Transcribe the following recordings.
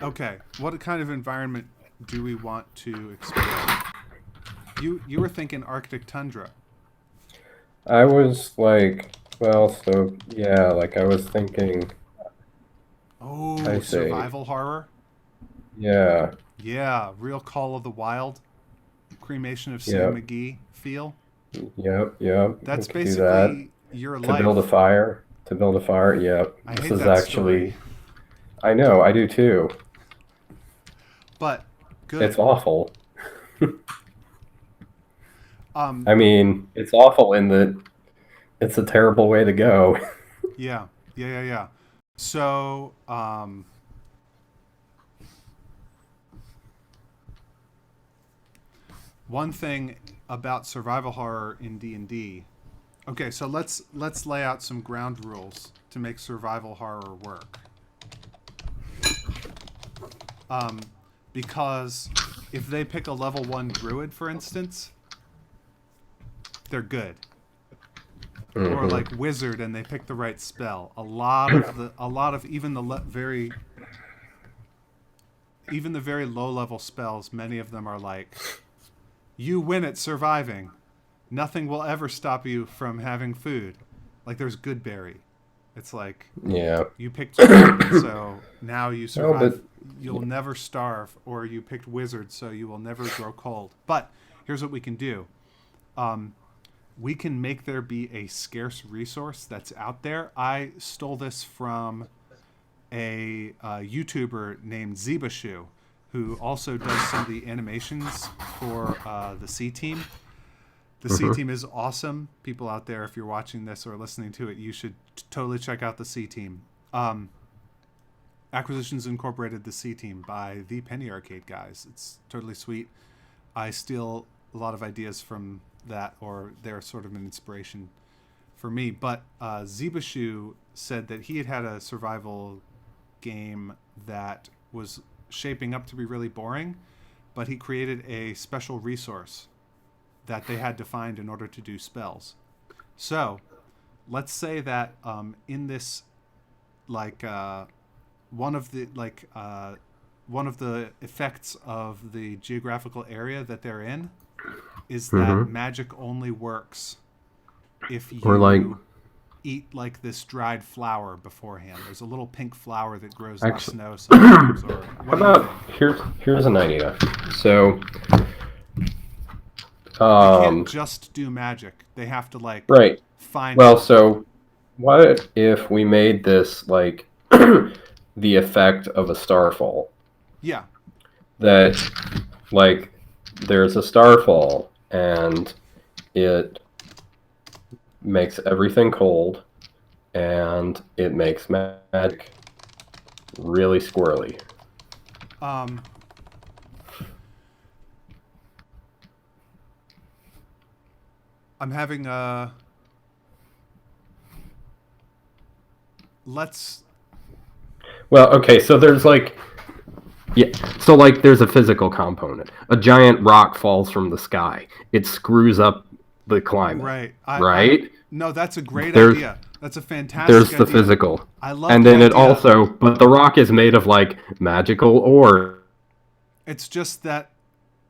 Okay, what kind of environment do we want to explore? You were thinking Arctic tundra. I was like, well, so yeah, like I was thinking, I Oh, say, survival horror. yeah, Yeah, real Call of the Wild, cremation of Sam yep, McGee feel. yep. We That's could do that. basically your To build a life. fire, to build a fire, yep. I This hate is that story, actually, I know, I do too. but It's good. awful. Um, I mean, it's awful in that it's a terrible way to go. yeah, yeah. So, one thing about survival horror in D&D. Okay, so let's lay out some ground rules to make survival horror work. Um, because if they pick a level 1 druid for instance, they're good. Or Hmm. like wizard and they pick the right spell. A lot of even the very low level spells, many of them are like you win at surviving. Nothing will ever stop you from having food. Like there's Goodberry. It's like Yeah. you picked druid, so now you Well, survive. but You'll never starve, or you picked wizard, so you will never grow cold. But here's what we can do. Um, we can make there be a scarce resource that's out there. I stole this from a YouTuber named Zebashu, who also does some of the animations for the C Team. The C mhm. Team is awesome. People out there, if you're watching this or listening to it, you should totally check out the C Team. Acquisitions Incorporated, the C Team by the Penny Arcade guys. It's totally sweet. I steal a lot of ideas from that, or they're sort of an inspiration for me. But Zebashu said that he had had a survival game that was shaping up to be really boring, but he created a special resource that they had to find in order to do spells. So let's say that in this, like one of the like one of the effects of the geographical area that they're in is that Mhm. magic only works if Or like, you eat like this dried flower beforehand. There's a little pink flower that grows in the actually, snow sometimes. how Or what do you about think? here's an idea. So, They can't um, just do magic. They have to like right. find Well, something. so what if we made this like the effect of a starfall? Yeah. That like there's a starfall and it makes everything cold and it makes magic really squirrely. Um, I'm having a let's Well, okay, so there's like yeah, so like there's a physical component. A giant rock falls from the sky. It screws up the climate, right. I right? no, that's a great There's idea. That's a fantastic there's the idea. physical. I love And the then it idea. also but the rock is made of like magical ore. It's just that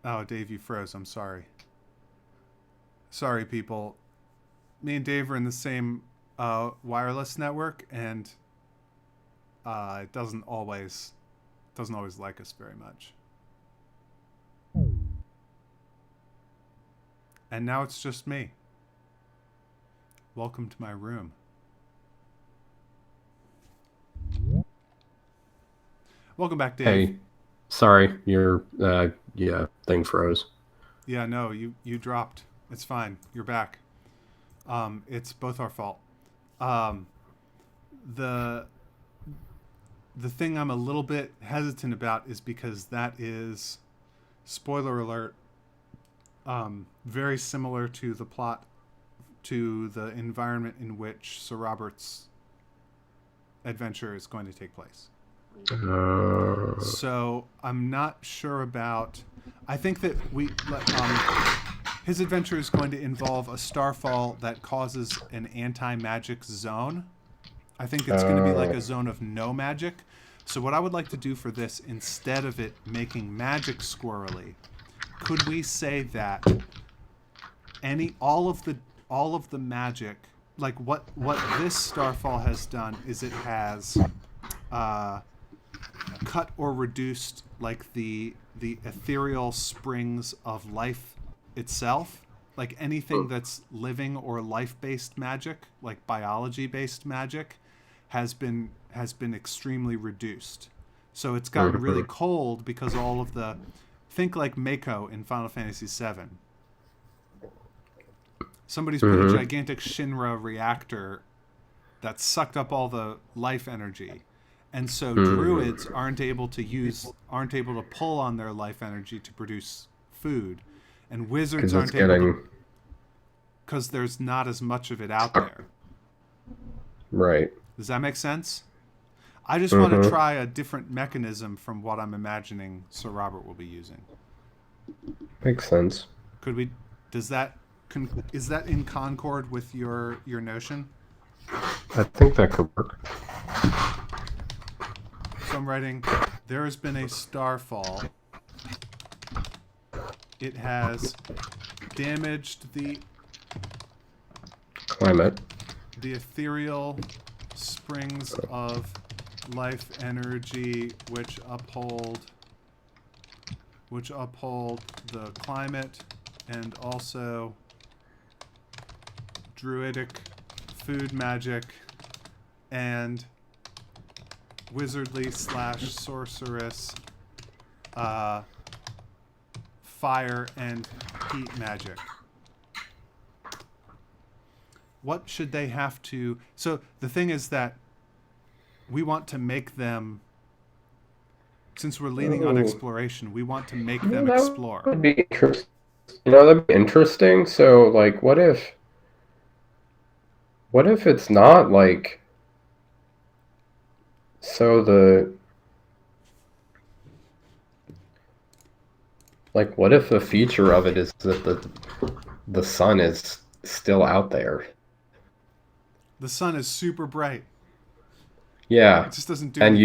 oh, Dave, you froze. I'm sorry. Sorry, people. Me and Dave are in the same wireless network, and it doesn't always like us very much. And now it's just me. Welcome to my room. Welcome back, Dave. Hey, sorry, your yeah, thing froze. Yeah, no, you dropped. It's fine. You're back. It's both our fault. Um, the the thing I'm a little bit hesitant about is because that is, spoiler alert, very similar to the plot, to the environment in which Sir Robert's adventure is going to take place. Uh, So I'm not sure about. I think that his adventure is going to involve a starfall that causes an anti-magic zone. I think it's going to be like uh, a zone of no magic. So what I would like to do for this, instead of it making magic squirrely, could we say that all of the magic, like what this Starfall has done is it has cut or reduced like the ethereal springs of life itself, like anything that's living or life-based magic, like biology-based magic, has been extremely reduced. So it's gotten really cold because all of the, think like Mako in Final Fantasy VII. Somebody's put a gigantic Shinra reactor that sucked up all the life energy. And so druids aren't able to pull on their life energy to produce food. And wizards aren't able to, because there's not as much of it out there. Right. Does that make sense? I just want to try a different mechanism from what I'm imagining Sir Robert will be using. Makes sense. Could we? Is that in concord with your notion? I think that could work. So I'm writing, there has been a starfall. It has damaged the climate, the ethereal springs of life energy which uphold the climate, and also druidic food magic and wizardly / sorceress fire and heat magic. What should they have to... So the thing is that we want to make them... Since we're leaning on exploration, we want to make them explore. That would be interesting. That'd be interesting. So, like, what if it's not, like... So what if a feature of it is that the sun is still out there? The sun is super bright. Yeah. It just doesn't do anything. And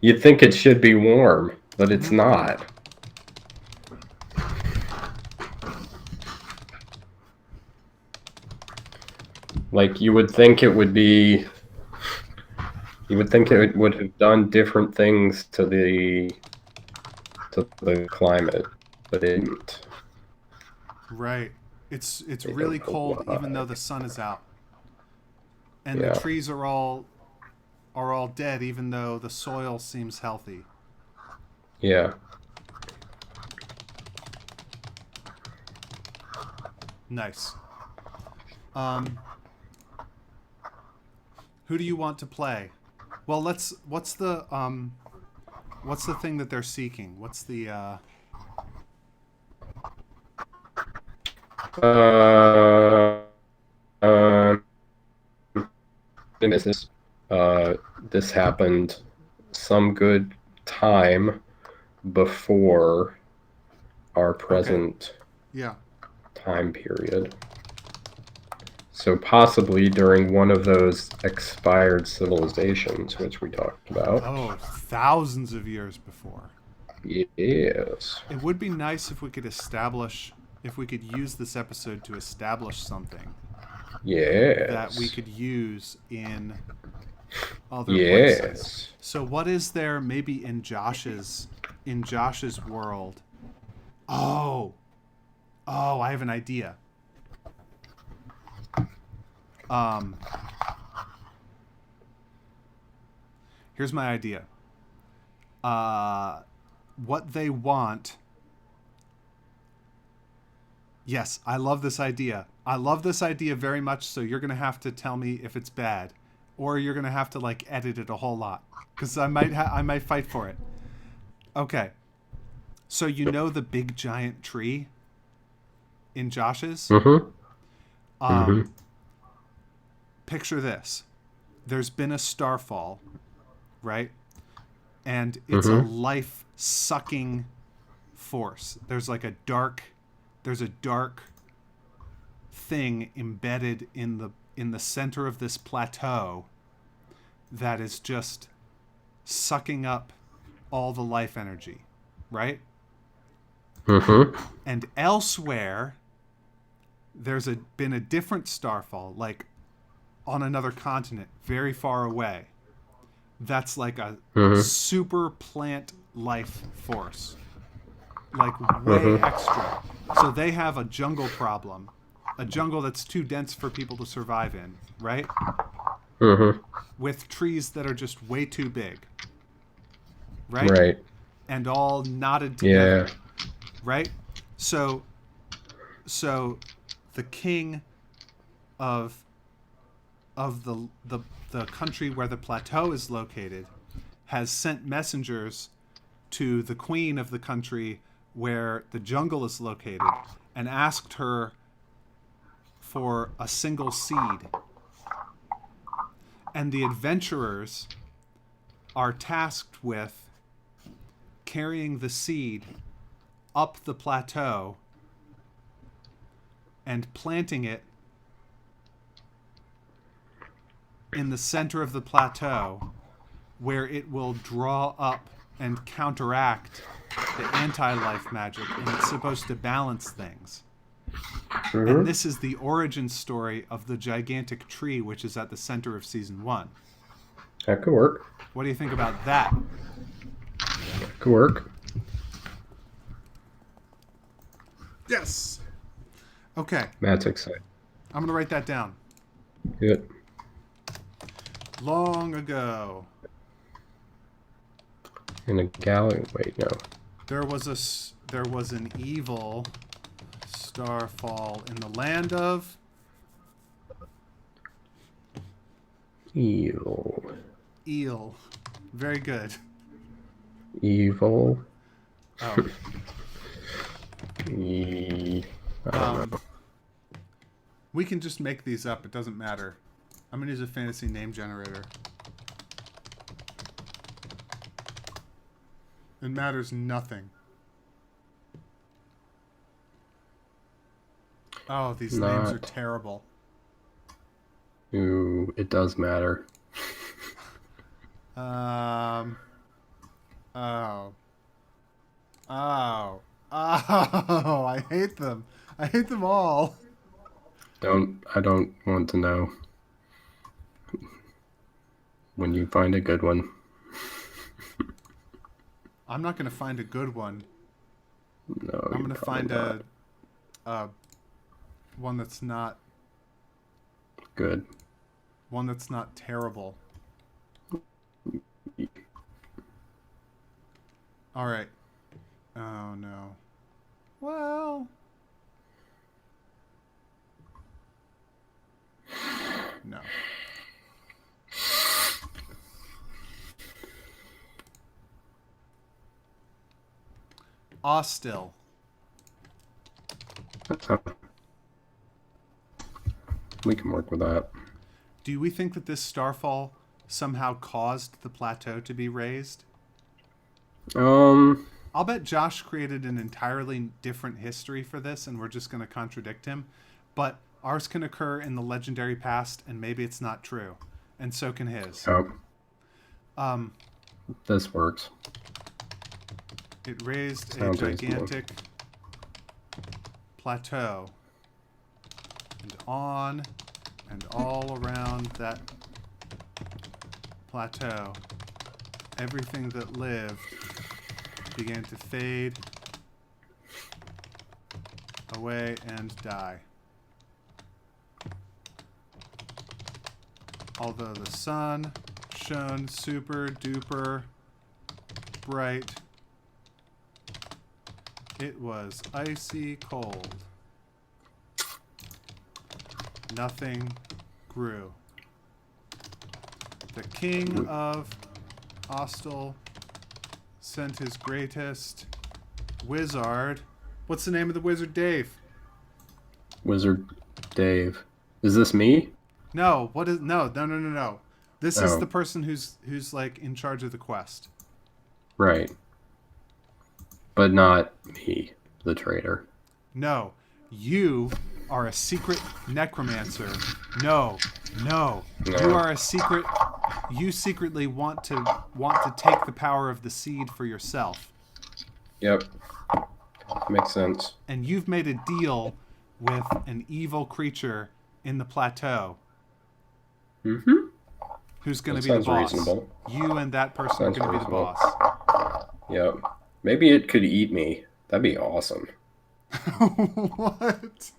you'd think it should be warm, but it's not. Like, you would think it would have done different things to the climate, but it didn't. Right. It's really cold even though the sun is out. And the trees are all dead even though the soil seems healthy. Yeah. Nice. Who do you want to play? Well, what's the thing that they're seeking? What's the this happened some good time before our present time period. So possibly during one of those expired civilizations, which we talked about. Oh, thousands of years before. Yes. It would be nice if we could use this episode to establish something. Yes. That we could use in other places. So what is there maybe in Josh's world? Oh, I have an idea. Here's my idea. What they want. Yes, I love this idea. I love this idea very much, so you're going to have to tell me if it's bad. Or you're going to have to, like, edit it a whole lot. Because I might fight for it. Okay. So you know the big giant tree in Josh's? Picture this. There's been a starfall, right? And it's a life-sucking force. There's a dark thing embedded in the center of this plateau that is just sucking up all the life energy, right? Mm-hmm. And elsewhere, there's been a different starfall, like on another continent, very far away. That's like a Mm-hmm. super plant life force, like way Mm-hmm. extra. So they have a jungle problem, a jungle that's too dense for people to survive in, right? Mm-hmm. With trees that are just way too big, right? Right. And all knotted Yeah. together, right? So, so the king of the country where the plateau is located has sent messengers to the queen of the country where the jungle is located and asked her for a single seed. And the adventurers are tasked with carrying the seed up the plateau and planting it in the center of the plateau, where it will draw up and counteract the anti-life magic, and it's supposed to balance things. And Mm-hmm. this is the origin story of the gigantic tree, which is at the center of season 1. That could work. What do you think about that? Could work. Yes. Okay, Matt's excited. I'm going to write that down. Good. Long ago, In a galley. Wait, no. there was an evil starfall in the land of Evil. Eel. Very good. Evil. Oh, I don't know. we can just make these up. It doesn't matter. I'm going to use a fantasy name generator. It matters nothing. Oh, these names are terrible. Ooh, it does matter. Oh. Oh. Oh, I hate them. I hate them all. I don't want to know. When you find a good one. I'm not going to find a good one. No, I'm going to find a one that's not good. One that's not terrible. All right. Oh no. Well. No. Still. We can work with that. Do we think that this starfall somehow caused the plateau to be raised? I'll bet Josh created an entirely different history for this, and we're just going to contradict him. But ours can occur in the legendary past, and maybe it's not true, and so can his. Oh. This works. It raised Sounds a gigantic plateau, and on and all around that plateau, everything that lived began to fade away and die. Although the sun shone super duper bright, it was icy cold. Nothing grew. The king of Ostel sent his greatest wizard. What's the name of the wizard, Dave? Wizard Dave. Is this me? No, what is no. This is the person who's like in charge of the quest. Right. But not me, the traitor. No, you are a secret necromancer. No. You are a secret you secretly want to take the power of the seed for yourself. Yep. Makes sense. And you've made a deal with an evil creature in the plateau. Mm-hmm. Who's going to be the boss? Reasonable. You and that person are going to be the boss. Yep. Maybe it could eat me. That'd be awesome. What?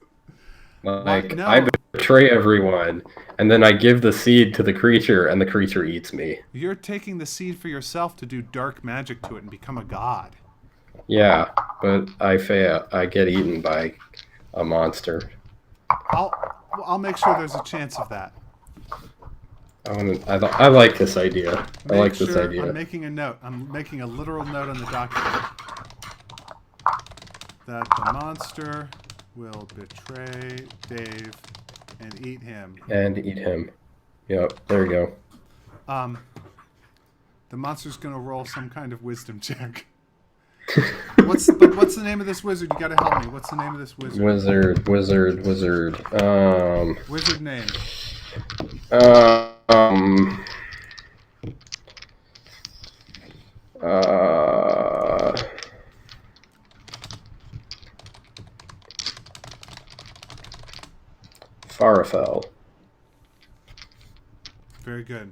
Like, no. I betray everyone, and then I give the seed to the creature, and the creature eats me. You're taking the seed for yourself to do dark magic to it and become a god. Yeah, but I fail. I get eaten by a monster. I'll make sure there's a chance of that. I like this idea. This idea. I'm making a note. I'm making a literal note on the document that the monster will betray Dave and eat him. Yep. There we go. The monster's gonna roll some kind of wisdom check. What's the name of this wizard? You gotta help me. What's the name of this wizard? Wizard. Wizard name. Starfall. Very good.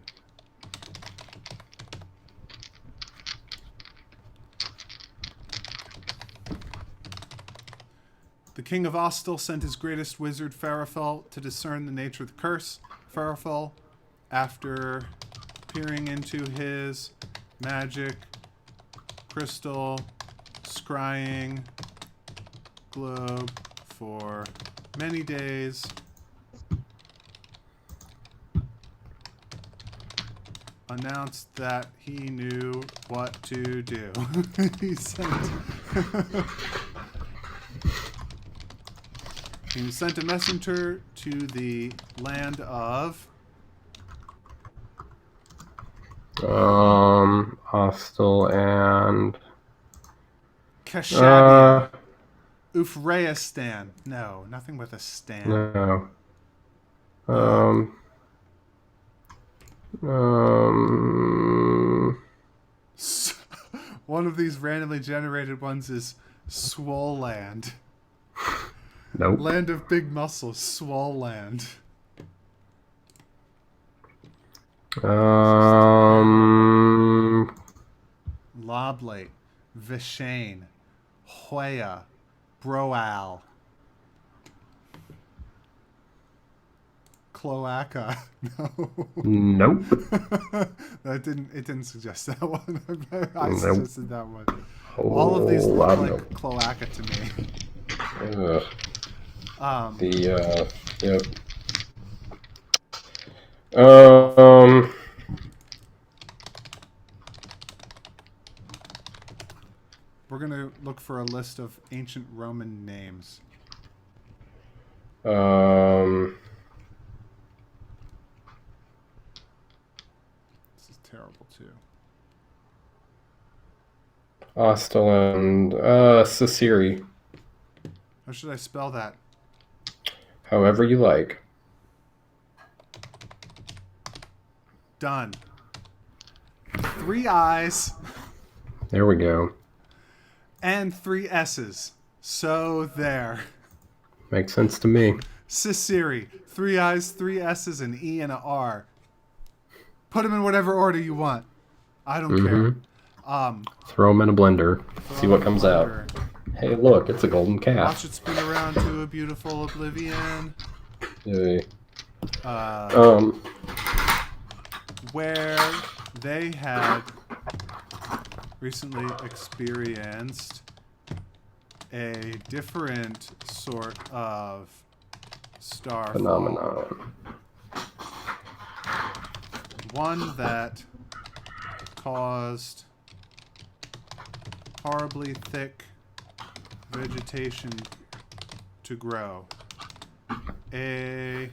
The king of Ostel sent his greatest wizard, Farafel, to discern the nature of the curse. Farafel, after peering into his magic crystal scrying globe for many days, announced that he knew what to do. He sent a messenger to the land of Hostel and Kashadia. Ufreistan. No, nothing with a stan. No. One of these randomly generated ones is Swoland. Nope. Land of big muscles, Swoland. Loblate, Vishane, Hoya, Broal, Cloaca. No. Nope. It didn't suggest that one. I Nope. suggested that one. All of these look like Cloaca to me. Yep. We're gonna look for a list of ancient Roman names. This is terrible too. Hostel and Ciceri. How should I spell that? However you like. Done. 3 I's. There we go. And 3 S's. So there. Makes sense to me. Ciceri. 3 I's, 3 S's, an E, and an R. Put them in whatever order you want. I don't care. Throw them in a blender. See what comes out. Hey, look, it's a golden calf. Watch it spin around to a beautiful oblivion. Yay. Where they had recently experienced a different sort of Starfall. Phenomenon. One that caused horribly thick vegetation to grow. A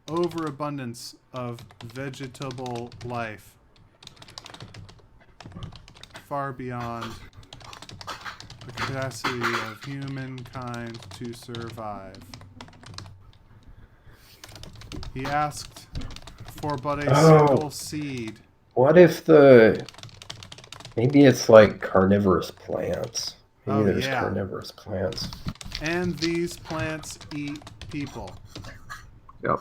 overabundance of vegetable life far beyond the capacity of humankind to survive. He asked for but a single seed. What if maybe it's like carnivorous plants? Maybe there's carnivorous plants. And these plants eat people. Yep.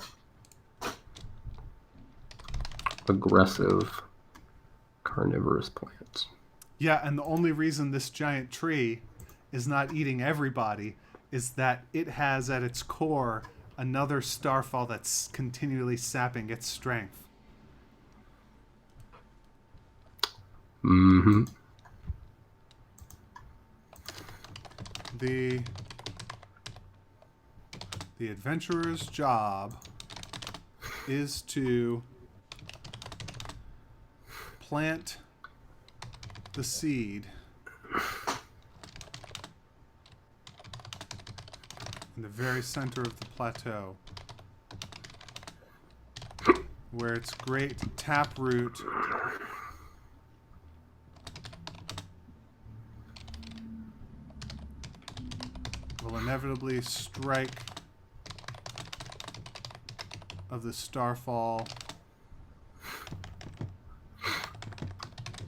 Aggressive carnivorous plants. Yeah, and the only reason this giant tree is not eating everybody is that it has at its core another starfall that's continually sapping its strength. Mm-hmm. The adventurer's job is to plant the seed in the very center of the plateau, where its great taproot will inevitably strike of the starfall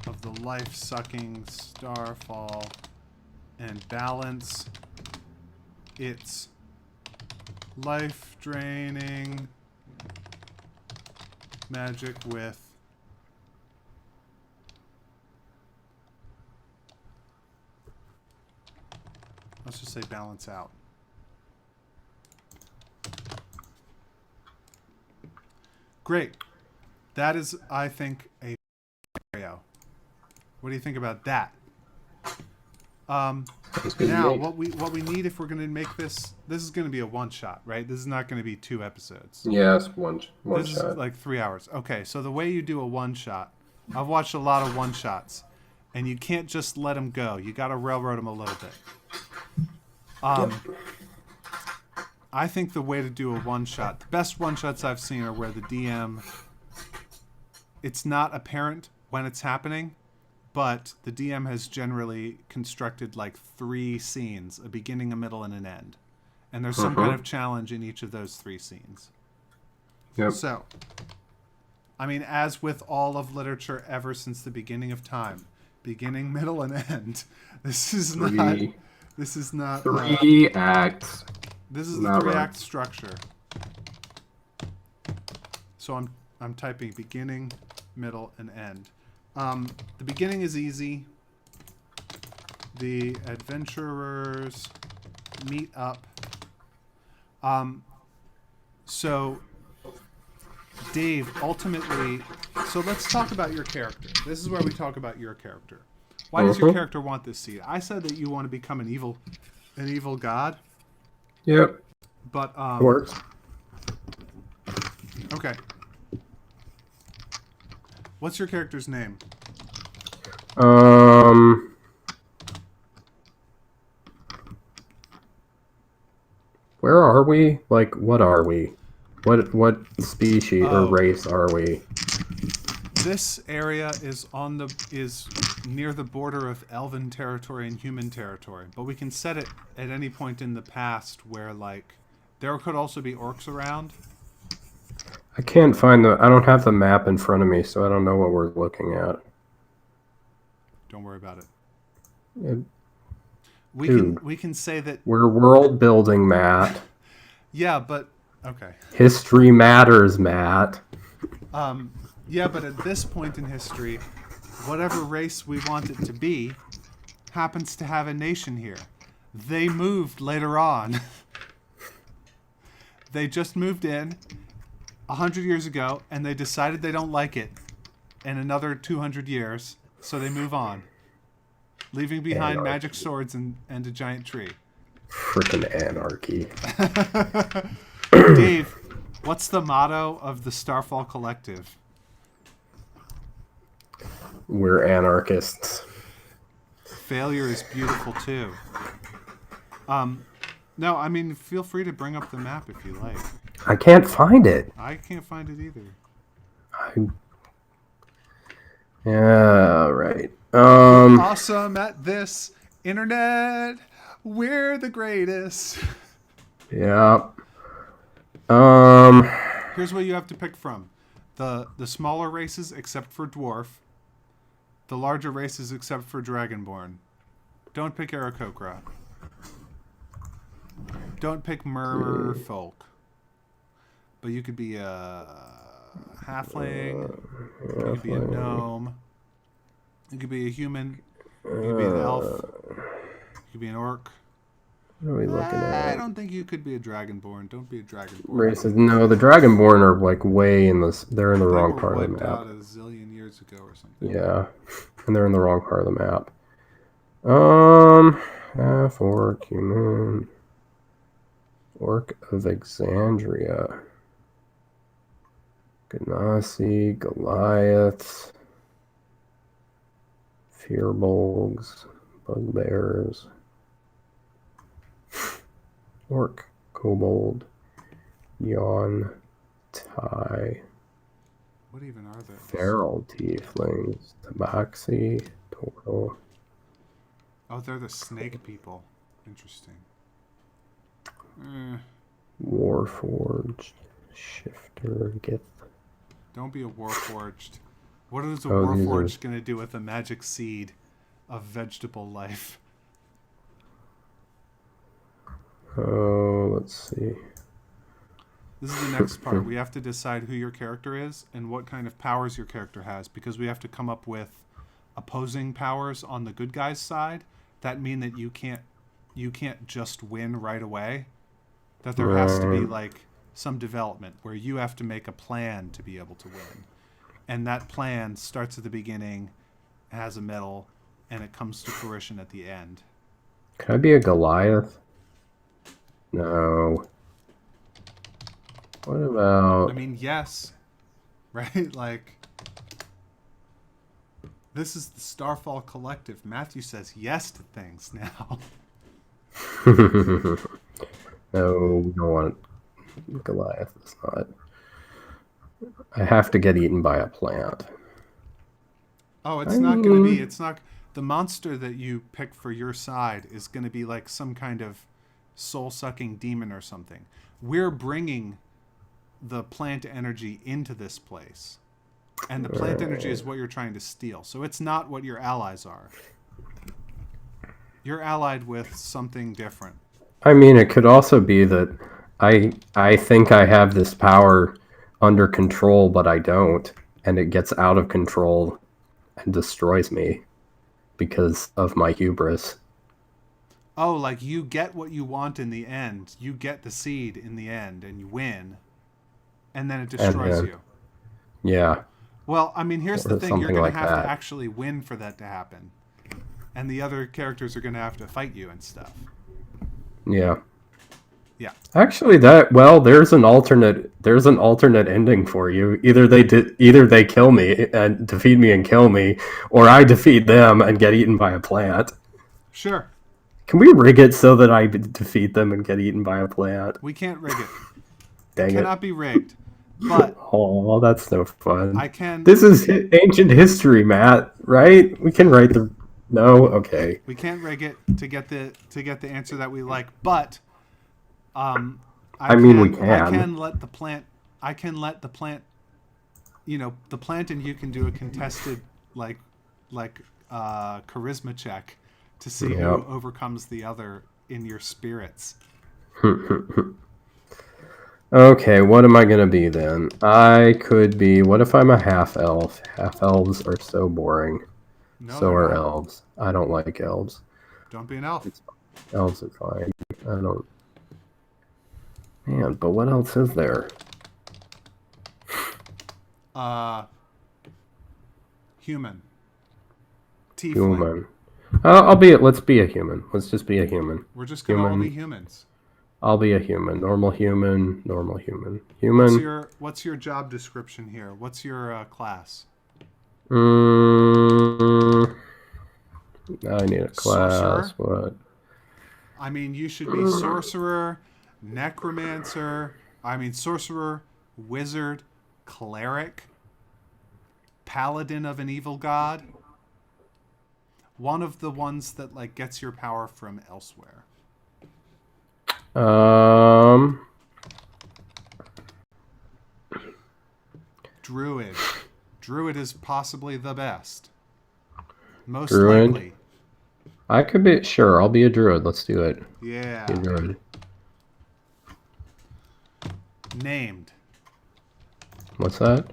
of the life-sucking starfall and balance its life-draining magic with let's just say balance out. Great. That is, I think, a scenario. What do you think about that? Now, what we need if we're going to make this is going to be a one shot, right? This is not going to be 2 episodes. Yeah, it's one this shot. Is like 3 hours. Okay, so the way you do a one shot, I've watched a lot of one shots, and you can't just let them go. You got to railroad them a little bit. I think the way to do a one shot, the best one shots I've seen are where the DM, it's not apparent when it's happening, but the DM has generally constructed like 3 scenes, a beginning, a middle, and an end. And there's some kind of challenge in each of those 3 scenes. Yep. So, I mean, as with all of literature ever since the beginning of time, beginning, middle, and end, this is not 3 acts. This is the 3-act structure. So I'm typing beginning, middle, and end. The beginning is easy. The adventurers meet up. So Dave, ultimately, so let's talk about your character. This is where we talk about your character. Why does your character want this seed? I said that you want to become an evil god. Yep. But works. Okay. What's your character's name? Where are we? Like, what are we? What species or race are we? This area is near the border of elven territory and human territory, but we can set it at any point in the past where, like, there could also be orcs around. I can't find I don't have the map in front of me, so I don't know what we're looking at. Don't worry about it. We can say that we're world building, Matt. Yeah, but okay. History matters, Matt. Yeah, but at this point in history, whatever race we want it to be happens to have a nation here. They moved later on. They just moved in 100 years ago, and they decided they don't like it in another 200 years, so they move on, leaving behind magic swords and a giant tree. Frickin' anarchy. Dave, what's the motto of the Starfall Collective? We're anarchists. Failure is beautiful too. No, I mean, feel free to bring up the map if you like. I can't find it. I can't find it either. Yeah, right. Awesome at this internet. We're the greatest. Yeah. Here's what you have to pick from: the smaller races, except for dwarf; the larger races, except for dragonborn. Don't pick Aarakocra. Don't pick merfolk. But you could be a halfling. You could be a gnome. You could be a human. You could be an elf. You could be an orc. What are we looking at? I don't think you could be a dragonborn. Don't be a dragonborn. Races? No, the dragonborn are like way in this. They're in the wrong part of the map. They were wiped out a zillion years ago or something. Yeah, and they're in the wrong part of the map. Half orc, human, orc of Exandria, Ganassi, Goliaths, Firbolgs, Bugbears, Orc, Kobold, Yawn, Tai. What even are those? Feral Tieflings, Tabaxi, Toro. Oh, they're the snake people. Interesting. Warforged, Shifter, Gith. Don't be a Warforged. What is a Warforged going to do with a magic seed of vegetable life? Oh, let's see. This is the next part. We have to decide who your character is and what kind of powers your character has, because we have to come up with opposing powers on the good guy's side that mean that you can't just win right away. That there has to be like some development where you have to make a plan to be able to win. And that plan starts at the beginning, has a middle, and it comes to fruition at the end. Can I be a Goliath? No. What about... I mean, yes. Right? Like, this is the Starfall Collective. Matthew says yes to things now. No, we don't want Goliath. It's not. I have to get eaten by a plant. Oh, it's not going to be... It's not... The monster that you pick for your side is going to be like some kind of soul-sucking demon or something. We're bringing the plant energy into this place. And the plant energy is what you're trying to steal. So it's not what your allies are. You're allied with something different. I mean, it could also be that I think I have this power under control, but I don't. And it gets out of control and destroys me because of my hubris. Oh, like you get what you want in the end. You get the seed in the end and you win. And then it destroys you. Yeah. Well, I mean, here's the thing. You're going to have that. to actually win for that to happen. And the other characters are going to have to fight you and stuff. Yeah. Yeah. Actually, there's an alternate ending for you. Either they kill me and defeat me and kill me, or I defeat them and get eaten by a plant. Sure. Can we rig it so that I defeat them and get eaten by a plant? We can't rig it. Dang it cannot be rigged. But oh, that's no fun. I can. This is ancient history, Matt. Right? We can write the. No, okay. We can't rig it to get the answer that we like, but I mean we can. I can let the plant. You know, the plant and you can do a contested like charisma check to see who overcomes the other in your spirits. Okay, what am I going to be then? I could be... What if I'm a half-elf? Half-elves are so boring. No, so are elves. I don't like elves. Don't be an elf. Elves are fine. I don't... Man, but what else is there? Human. Tiefling. Human. Let's be a human. Let's just be a human. We're just going to all be humans. I'll be a human. Normal human. Human. What's your job description here? What's your class? I need a class. Sorcerer? What? I mean, you should be sorcerer, necromancer. Sorcerer, wizard, cleric, paladin of an evil god. One of the ones that like gets your power from elsewhere. druid. Druid is possibly the best. Most Druid? likely. I could be sure. I'll be a druid. Let's do it. Yeah. Be a druid. Named. What's that?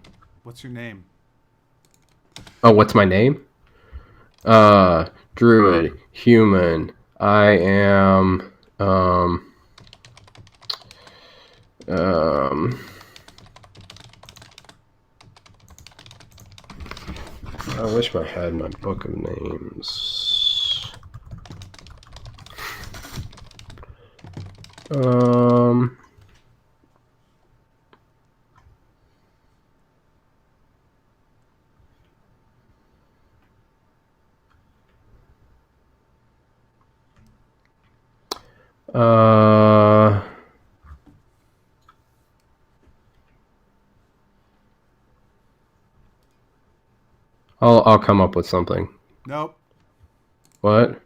What's your name? Oh, what's my name? Druid, human. I am, I wish I had my book of names. I'll come up with something. Nope. What?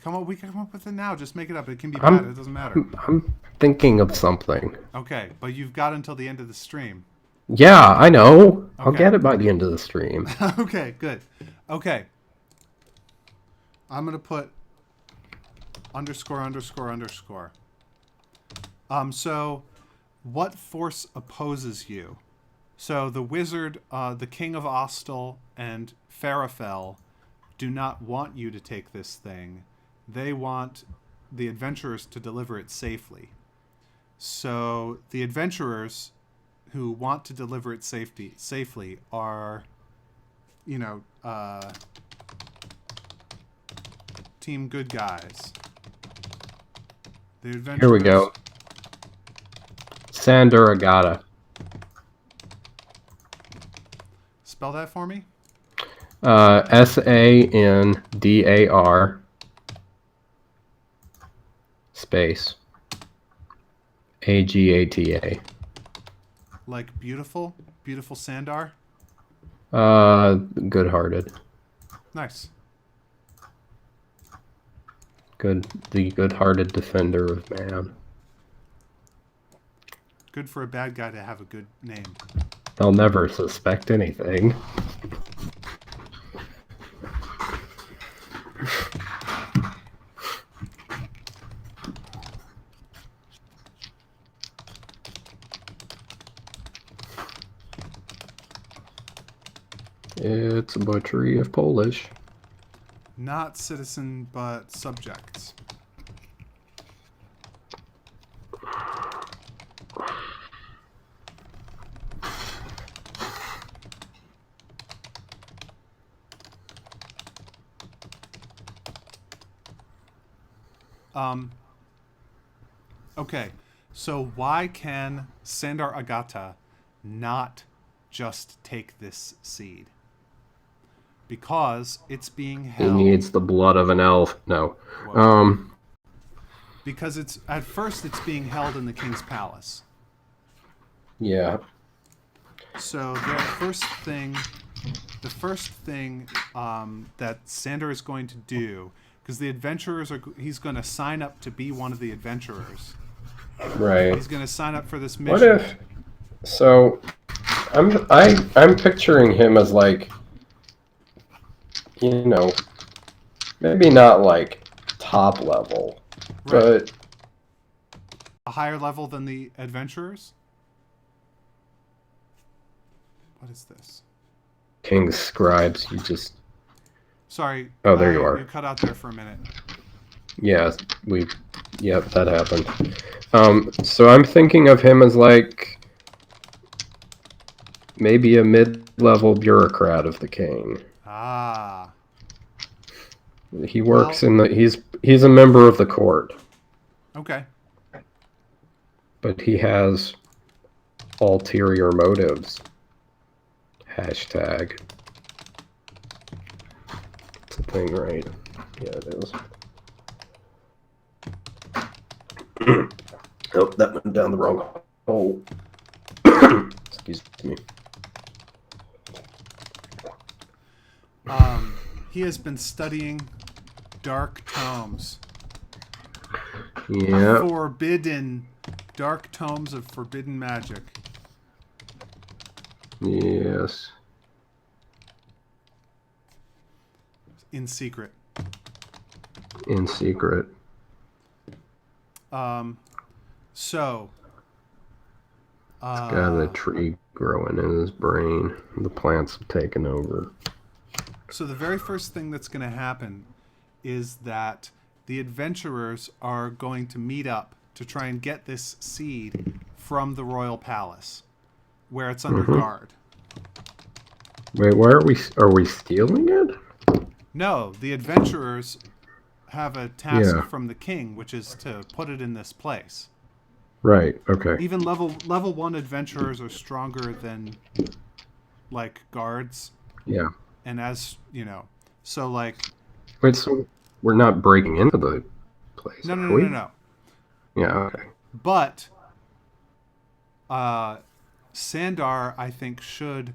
We can come up with it now. Just make it up. It can be bad. It doesn't matter. I'm thinking of something. Okay, but you've got until the end of the stream. Yeah, I know. Okay. I'll get it by the end of the stream. Okay, good. Okay. I'm going to put underscore, underscore, underscore. So what force opposes you? So the wizard, the king of Ostel, and Farafel do not want you to take this thing. They want the adventurers to deliver it safely. So the adventurers who want to deliver it safely are, team good guys. The adventurers. Here we go. Sanduragata. Spell that for me. Sandar space Agata. Like beautiful Sandar. Good-hearted. Nice. The good-hearted defender of man. Good for a bad guy to have a good name. They'll never suspect anything. It's a butchery of Polish. Not citizen, but subjects. Okay, so why can Sandar Agata not just take this seed? Because it's being held. He needs the blood of an elf. No. Whoa. Because at first it's being held in the king's palace. Yeah. So the first thing that Sandar is going to do, because the adventurers he's going to sign up to be one of the adventurers. Right. He's going to sign up for this mission. What if? So, I'm picturing him as like, maybe not like top level, right. but a higher level than the adventurers. What is this? King's scribes. You just. Sorry. Oh, there you are. You cut out there for a minute. Yeah, Yep, that happened. So I'm thinking of him as like maybe a mid-level bureaucrat of the king. Ah. He works he's a member of the court. Okay. But he has ulterior motives. Hashtag. It's a thing, right? Yeah, it is. Oh, that went down the wrong hole. Excuse me. He has been studying dark tomes. Yeah. Forbidden. Dark tomes of forbidden magic. Yes. In secret. In secret. So. It's got a tree growing in his brain. The plants have taken over. So the very first thing that's going to happen is that the adventurers are going to meet up to try and get this seed from the royal palace, where it's under guard. Wait, why are we stealing it? No, the adventurers have a task from the king, which is to put it in this place. Right. Okay. Even level 1 adventurers are stronger than like guards. Yeah. And as you know, so like. Wait, so we're not breaking into the place? No. Yeah. Okay. But Sandar, I think, should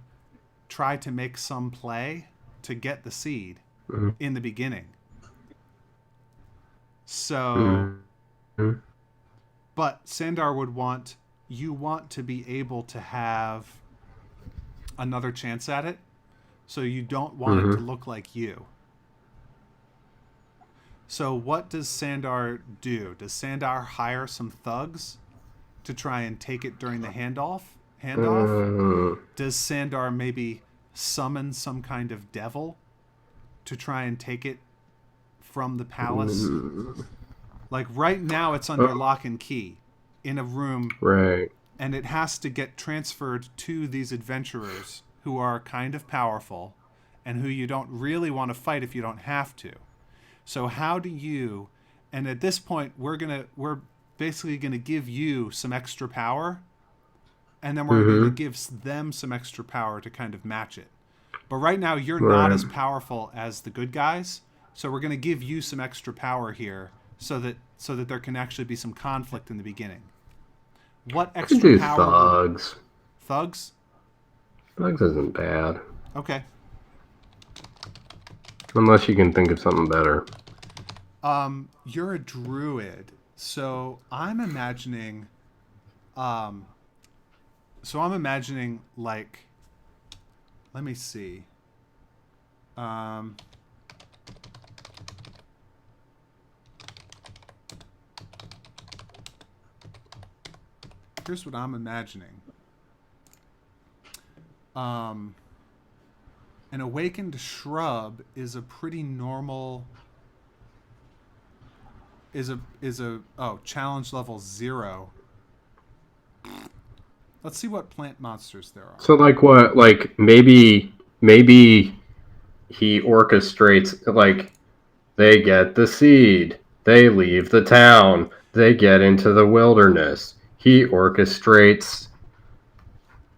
try to make some play to get the seed in the beginning. So, but Sandar would want to be able to have another chance at it, so you don't want it to look like you. So what does Sandar do? Does Sandar hire some thugs to try and take it during the handoff? Does Sandar maybe summon some kind of devil to try and take it from the palace? Like right now it's under lock and key in a room. Right. And it has to get transferred to these adventurers who are kind of powerful and who you don't really want to fight if you don't have to. So how do you, and at this point we're basically gonna give you some extra power, and then we're gonna give them some extra power to kind of match it. But right now you're not as powerful as the good guys, so we're gonna give you some extra power here so that there can actually be some conflict in the beginning. What extra power? Thugs. Thugs? Thugs isn't bad. Okay. Unless you can think of something better. You're a druid, so I'm imagining. Like, let me see. Here's what I'm imagining. An awakened shrub is a pretty normal. Challenge level 0. Let's see what plant monsters there are. So like what? Like maybe he orchestrates, like they get the seed, they leave the town, they get into the wilderness. He orchestrates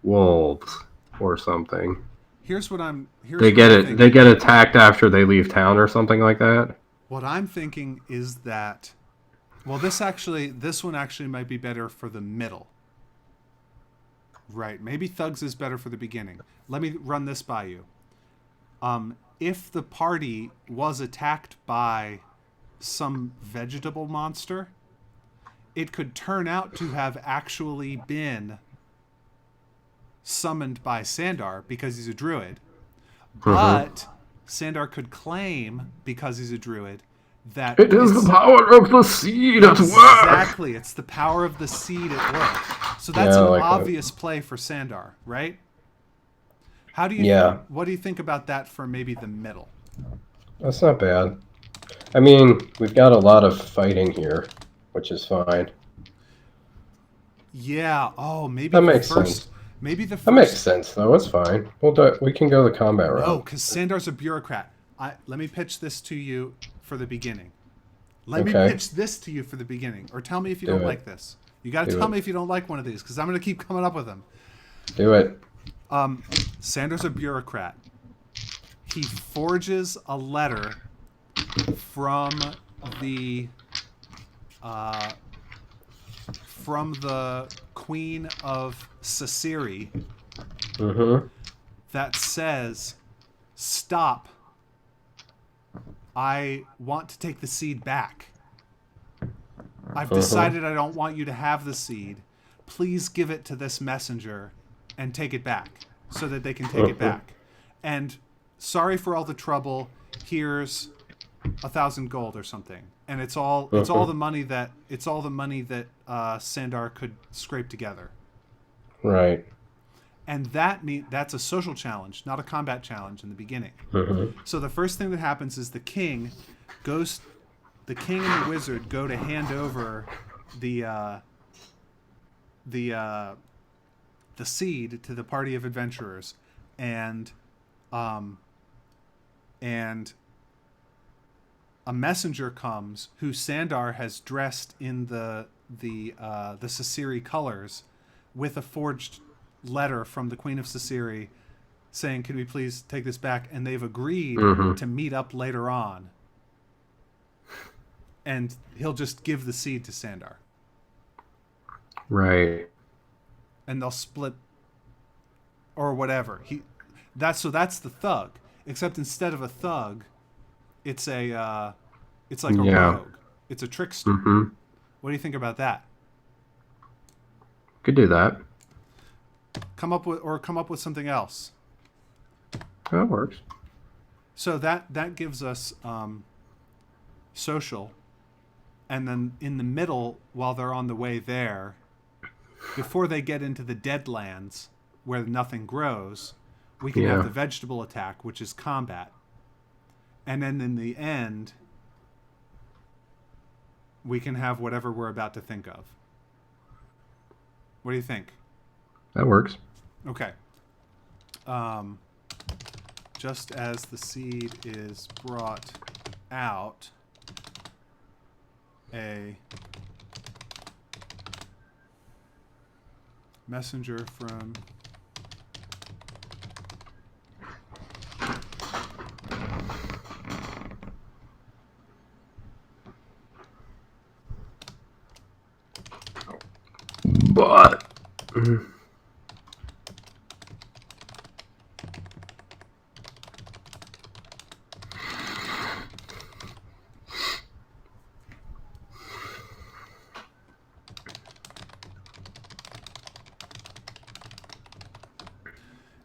wolves or something. They get attacked after they leave town or something like that. What I'm thinking is that, well, this one actually might be better for the middle. Right, maybe Thugs is better for the beginning. Let me run this by you. If the party was attacked by some vegetable monster, it could turn out to have actually been summoned by Sandar because he's a druid. But Sandar could claim, because he's a druid, that it is the power of the seed at work. Exactly, it's the power of the seed at work. So that's an obvious play for Sandar, right? What do you think about that for maybe the middle? That's not bad. I mean, we've got a lot of fighting here, which is fine. Yeah. Oh, maybe that makes sense. Maybe the first. That makes sense, though. It's fine. We can go the combat route. No, because Sandar's a bureaucrat. Let me pitch this to you for the beginning. Let me pitch this to you for the beginning, or tell me if you don't like this. You got to tell me if you don't like one of these, because I'm going to keep coming up with them. Do it. Sandar's a bureaucrat. He forges a letter from the Queen of Sasiri that says, "Stop. I want to take the seed back. I've decided I don't want you to have the seed. Please give it to this messenger and take it back." so that they can take it back. And sorry for all the trouble. Here's 1,000 gold or something. And it's all the money that Sandar could scrape together. Right. And that's a social challenge, not a combat challenge in the beginning. So the first thing that happens is the king and the wizard go to hand over the seed to the party of adventurers, and a messenger comes who Sandar has dressed in the Sasiri colors, with a forged letter from the Queen of Sasiri saying, "Can we please take this back?" And they've agreed to meet up later on, and he'll just give the seed to Sandar. Right. And they'll split or whatever. That's the thug. Except instead of a thug, it's like a rogue. It's a trickster. What do you think about that? Could do that. Come up with something else. That works. So that gives us social, and then in the middle, while they're on the way there, before they get into the Deadlands where nothing grows, we can have the vegetable attack, which is combat, and then in the end, we can have whatever we're about to think of. What do you think? That works. Okay. Just as the seed is brought out, a messenger from but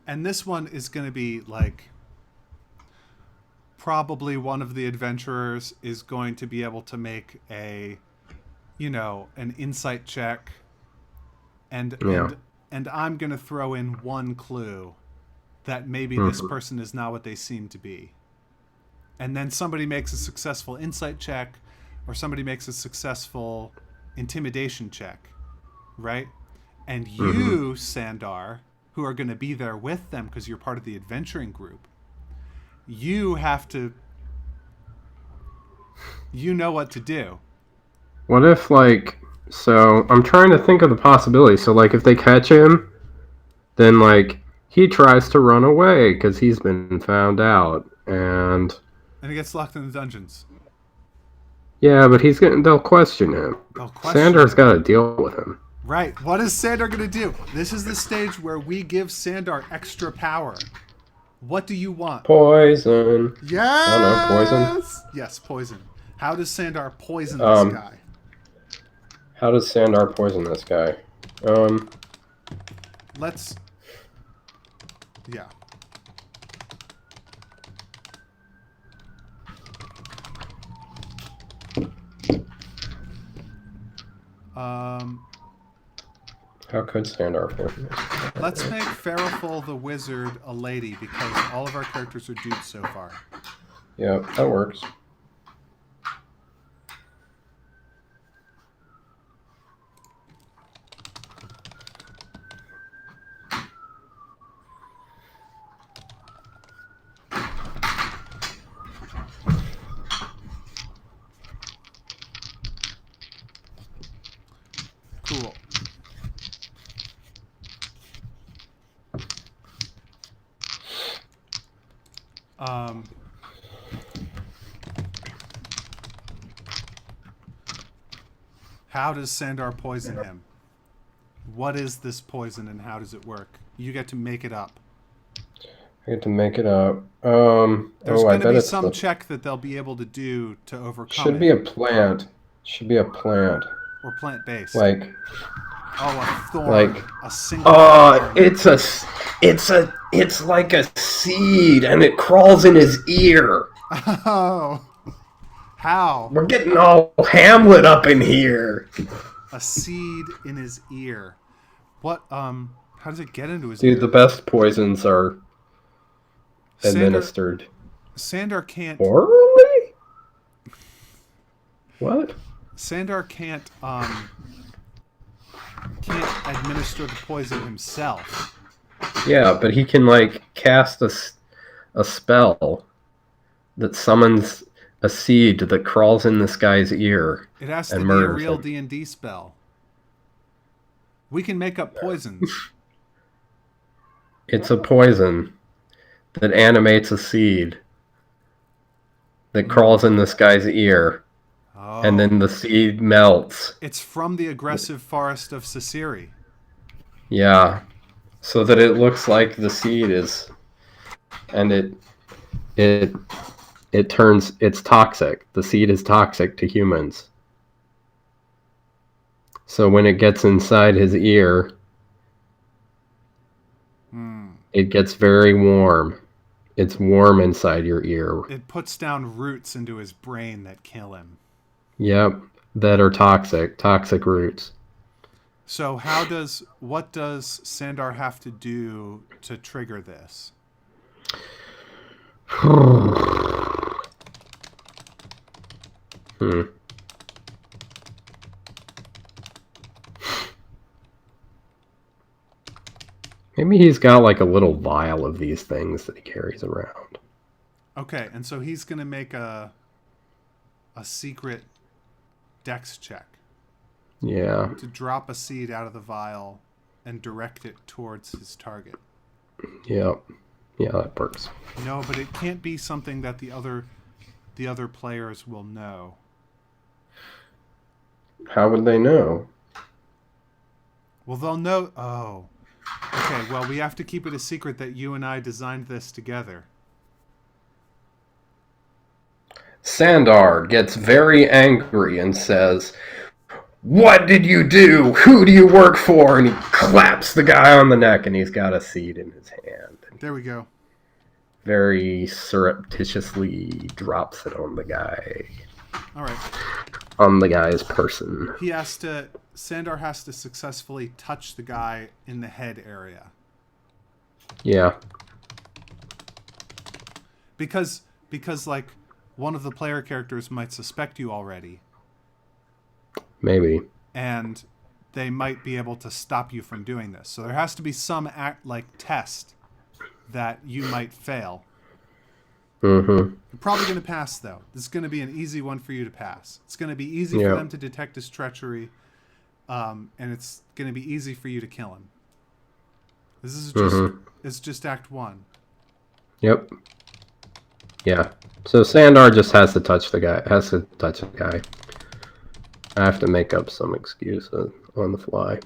and this one is going to be like, probably one of the adventurers is going to be able to make an insight check, and I'm going to throw in one clue that maybe this person is not what they seem to be. And then somebody makes a successful insight check, or somebody makes a successful intimidation check, right? And you, Sandar, who are going to be there with them because you're part of the adventuring group, you have to, what to do. What if, so I'm trying to think of the possibility. So, if they catch him, then, he tries to run away because he's been found out. And he gets locked in the dungeons. Yeah, but they'll question him. Sandar's got to deal with him. Right. What is Sandar going to do? This is the stage where we give Sandar extra power. What do you want? Poison. Yes! I don't know, poison? Yes, poison. How does Sandar poison this guy? How does Sandar poison this guy? Let's... Yeah. How could Sandar poison this guy? Let's make Farrowful the wizard a lady, because all of our characters are dudes so far. Yeah, that works. Cool. How does Sandar poison him? What is this poison and how does it work? You get to make it up. I get to make it up. There's going to be some check that they'll be able to do to overcome it. Should be a plant. Should be a plant. Or plant-based. Oh, a Like, thorn. A single thorn. it's like a seed, and it crawls in his ear. Oh. How? We're getting all Hamlet up in here. A seed in his ear. What, how does it get into his Dude, the ear? best poisons are Sandor, administered Sandor can't, orally? What? Sandor can't administer the poison himself. Yeah, but he can, like, cast a spell that summons a seed that crawls in this guy's ear It has and to be a murders real him. D&D spell. We can make up poisons. It's a poison that animates a seed that crawls in this guy's ear, and Oh. then the seed melts. It's from the aggressive forest of Ciceri. Yeah, so that it looks like the seed is, and it turns, it's toxic. The seed is toxic to humans. So when it gets inside his ear, it gets very warm. It's warm inside your ear. It puts down roots into his brain that kill him. Yep, that are toxic roots. So what does Sandar have to do to trigger this? Maybe he's got like a little vial of these things that he carries around. Okay, and so he's going to make a secret dex check. Yeah. To drop a seed out of the vial and direct it towards his target. Yep. Yeah, that works. No, but it can't be something that the other players will know. How would they know? Well, they'll know. Oh. Okay, well, we have to keep it a secret that you and I designed this together. Sandar gets very angry and says, "What did you do? Who do you work for?" And he claps the guy on the neck, and he's got a seed in his hand. There we go. Very surreptitiously drops it on the guy. All right. On the guy's person. Sandar has to successfully touch the guy in the head area. Yeah. Because like one of the player characters might suspect you already. Maybe. And they might be able to stop you from doing this. So there has to be some test that you might fail. Mm-hmm. You're probably going to pass, though. This is going to be an easy one for you to pass. It's going to be easy for them to detect his treachery, and it's going to be easy for you to kill him. This is just it's just Act 1. Yep. Yeah. So Sandar just has to touch the guy. I have to make up some excuse on the fly.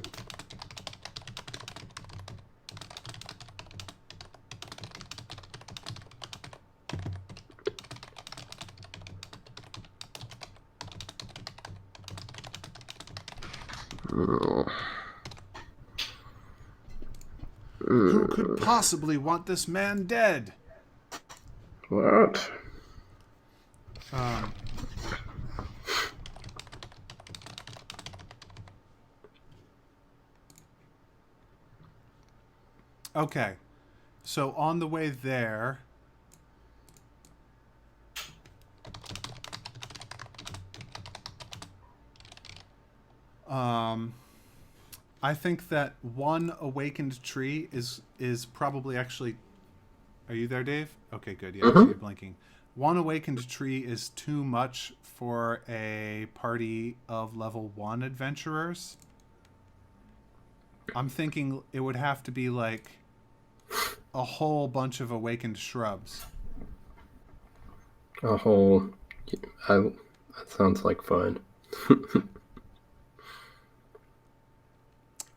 Who could possibly want this man dead? What? Okay. So on the way there... I think that one awakened tree is probably actually... Are you there, Dave? Okay, good. Yeah, you're blinking. One awakened tree is too much for a party of level 1 adventurers. I'm thinking it would have to be like a whole bunch of awakened shrubs. That sounds like fun.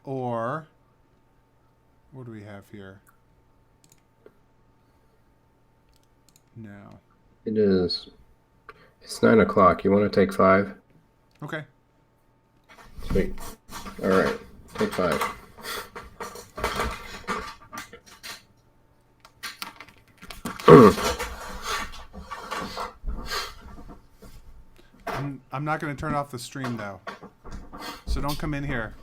Or, what do we have here? No. It's 9 o'clock. You want to take 5? Okay. Sweet. All right. Take 5. I'm not going to turn off the stream, though. So don't come in here.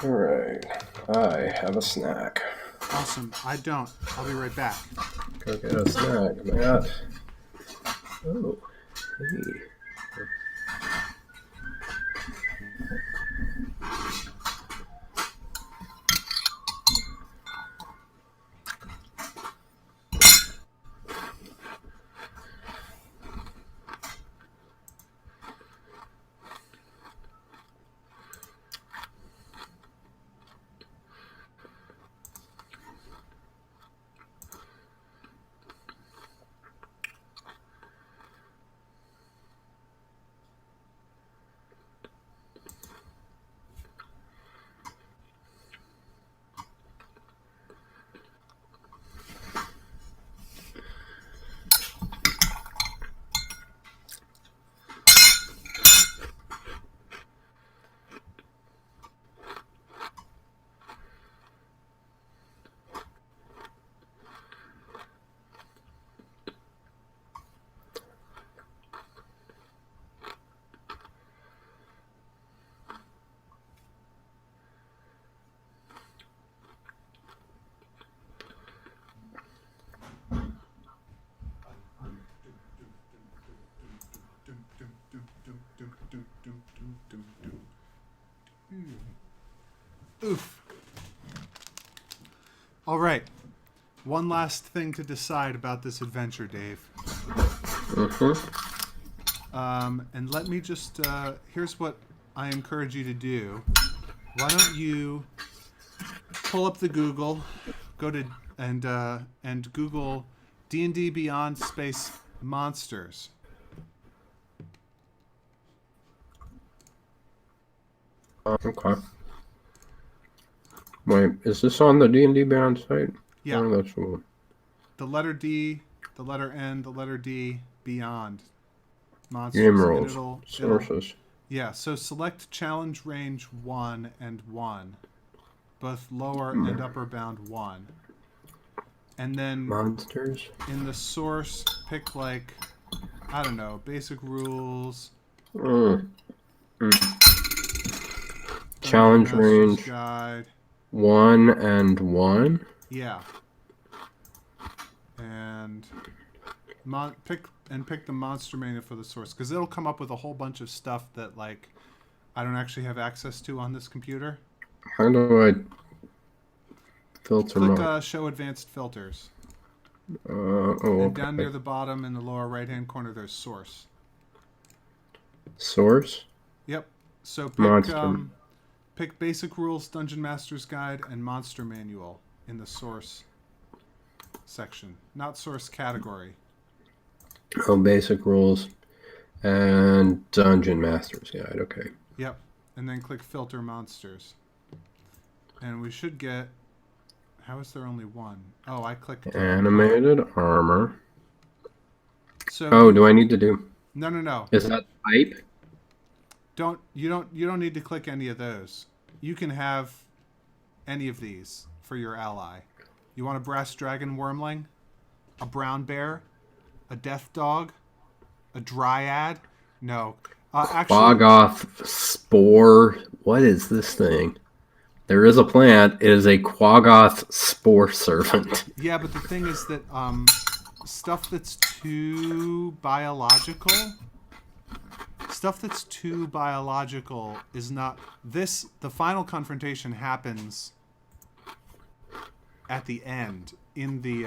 All right. I have a snack. Awesome. I don't. I'll be right back. Go get a snack, Matt. Oh, hey. Oof. All right. One last thing to decide about this adventure, Dave. And let me just, here's what I encourage you to do. Why don't you pull up the Google, go to, and Google D&D Beyond Space Monsters. Okay. Wait, is this on the D&D Beyond site? Yeah. Oh, that's cool. The letter D, the letter N, the letter D, Beyond Monsters. Game And rules. Sources. Yeah, so select challenge range 1 and 1. Both lower and upper bound 1. And then Monsters. in the source, pick like, I don't know, basic rules. Don't Challenge Master's range Guide. 1 and 1. Yeah. And pick the monster manual for the source, because it'll come up with a whole bunch of stuff that like I don't actually have access to on this computer. How do I filter Click show advanced filters. And down okay. near the bottom in the lower right hand corner there's source. Source? Yep. So Monster. pick basic rules, Dungeon Master's Guide, and monster manual in the source section, not source category. Oh, basic rules and Dungeon Master's Guide. Okay. Yep. And then click filter monsters. And we should get... How is there only one? Oh, I clicked... Animated armor. So do I need to do... No. Is that type? You don't need to click any of those. You can have any of these for your ally. You want a brass dragon wormling, a brown bear, a death dog, a dryad? No. Actually, Quaggoth spore. What is this thing? There is a plant. It is a Quaggoth spore servant. Yeah, but the thing is that stuff that's too biological is not this. The final confrontation happens at the end in the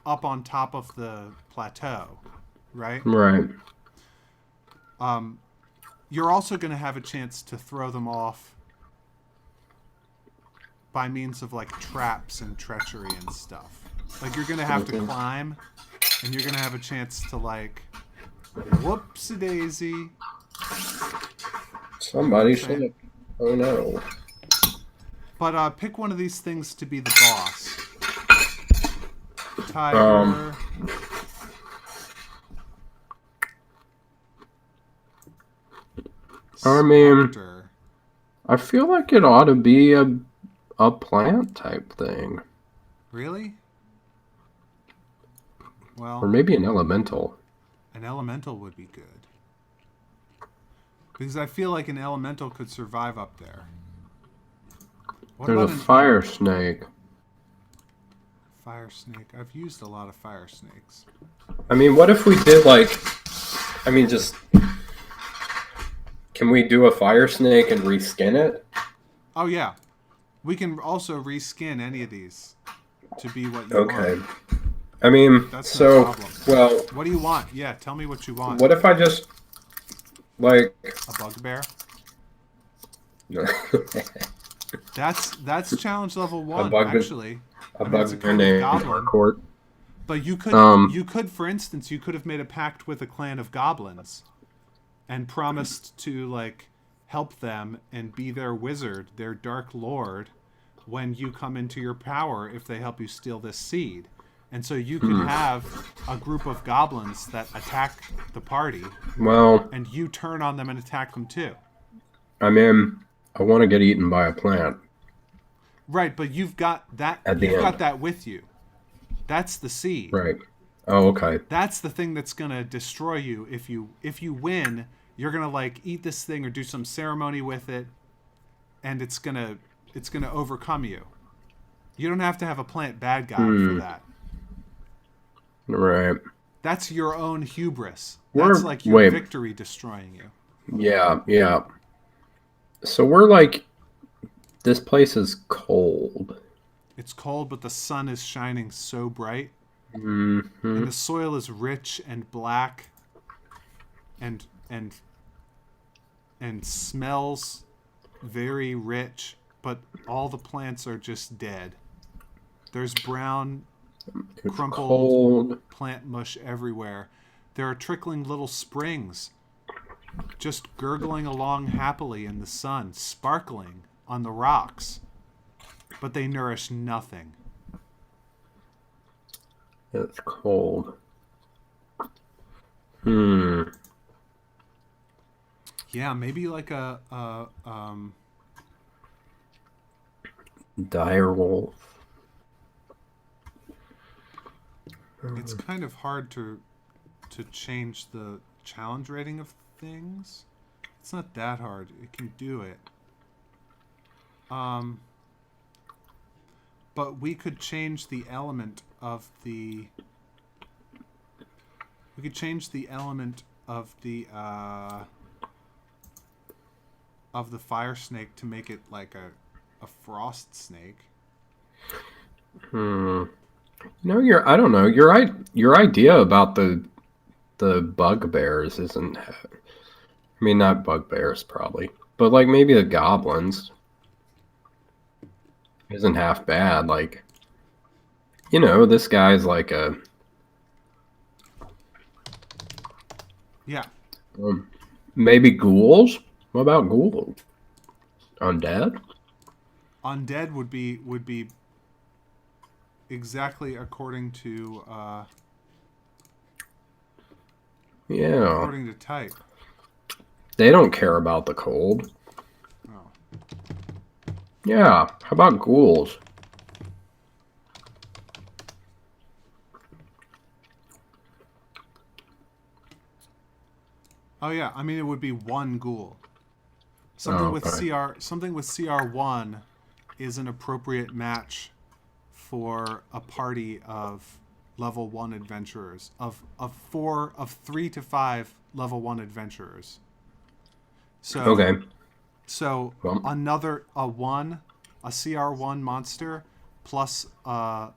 up on top of the plateau, right? Right. You're also going to have a chance to throw them off by means of like traps and treachery and stuff. Like you're going to have to climb, and you're going to have a chance to like, whoopsie-daisy. Somebody should have... Oh no. But pick one of these things to be the boss. Tiger. I mean, Spectre. I feel like it ought to be a plant type thing. Really? Well, Or maybe an elemental. an elemental would be good. Because I feel like an elemental could survive up there. What There's about a an fire snake. fire snake? I've used a lot of fire snakes. I mean, what if we did like... I mean, just... Can we do a fire snake and reskin it? Oh, yeah. We can also reskin any of these to be what you want. I mean, That's no problem. Well... What do you want? Yeah, tell me what you want. What if I just... Like... A bugbear? That's challenge level 1, actually. A it's a bugbear clan of named goblin. Court. But you could, for instance, you could have made a pact with a clan of goblins and promised to like help them and be their wizard, their dark lord, when you come into your power if they help you steal this seed. And so you could have a group of goblins that attack the party. Well, and you turn on them and attack them too. I mean, I want to get eaten by a plant. Right, but you've got that. Got that with you. That's the seed. Right. Oh, okay. That's the thing that's gonna destroy you. If you win, you're gonna like eat this thing or do some ceremony with it, and it's gonna overcome you. You don't have to have a plant bad guy for that. Right. That's your own hubris. That's like your victory destroying you. Yeah. So we're like, this place is cold. It's cold, but the sun is shining so bright. Mm-hmm. And the soil is rich and black and smells very rich, but all the plants are just dead. There's brown, crumpled plant mush everywhere. There are trickling little springs just gurgling along happily in the sun, sparkling on the rocks, but they nourish nothing. It's cold. Yeah, maybe like a dire wolf. It's kind of hard to change the challenge rating of things. It's not that hard. It can do it. Um, but we could change the element of the. We could change the element of the fire snake to make it like a frost snake. No, I don't know. Your idea about the bugbears isn't. I mean, not bugbears probably, but like maybe the goblins isn't half bad. Like, this guy's like a. Yeah. Maybe ghouls. What about ghouls? Undead. Undead would be exactly according to Yeah. according to type. They don't care about the cold. Oh. Yeah. How about ghouls? Oh yeah, I mean it would be one ghoul. Something with CR1 is an appropriate match for a party of level 1 adventurers of 3 to 5 level 1 adventurers. So Okay. So Well, another a CR1 monster plus a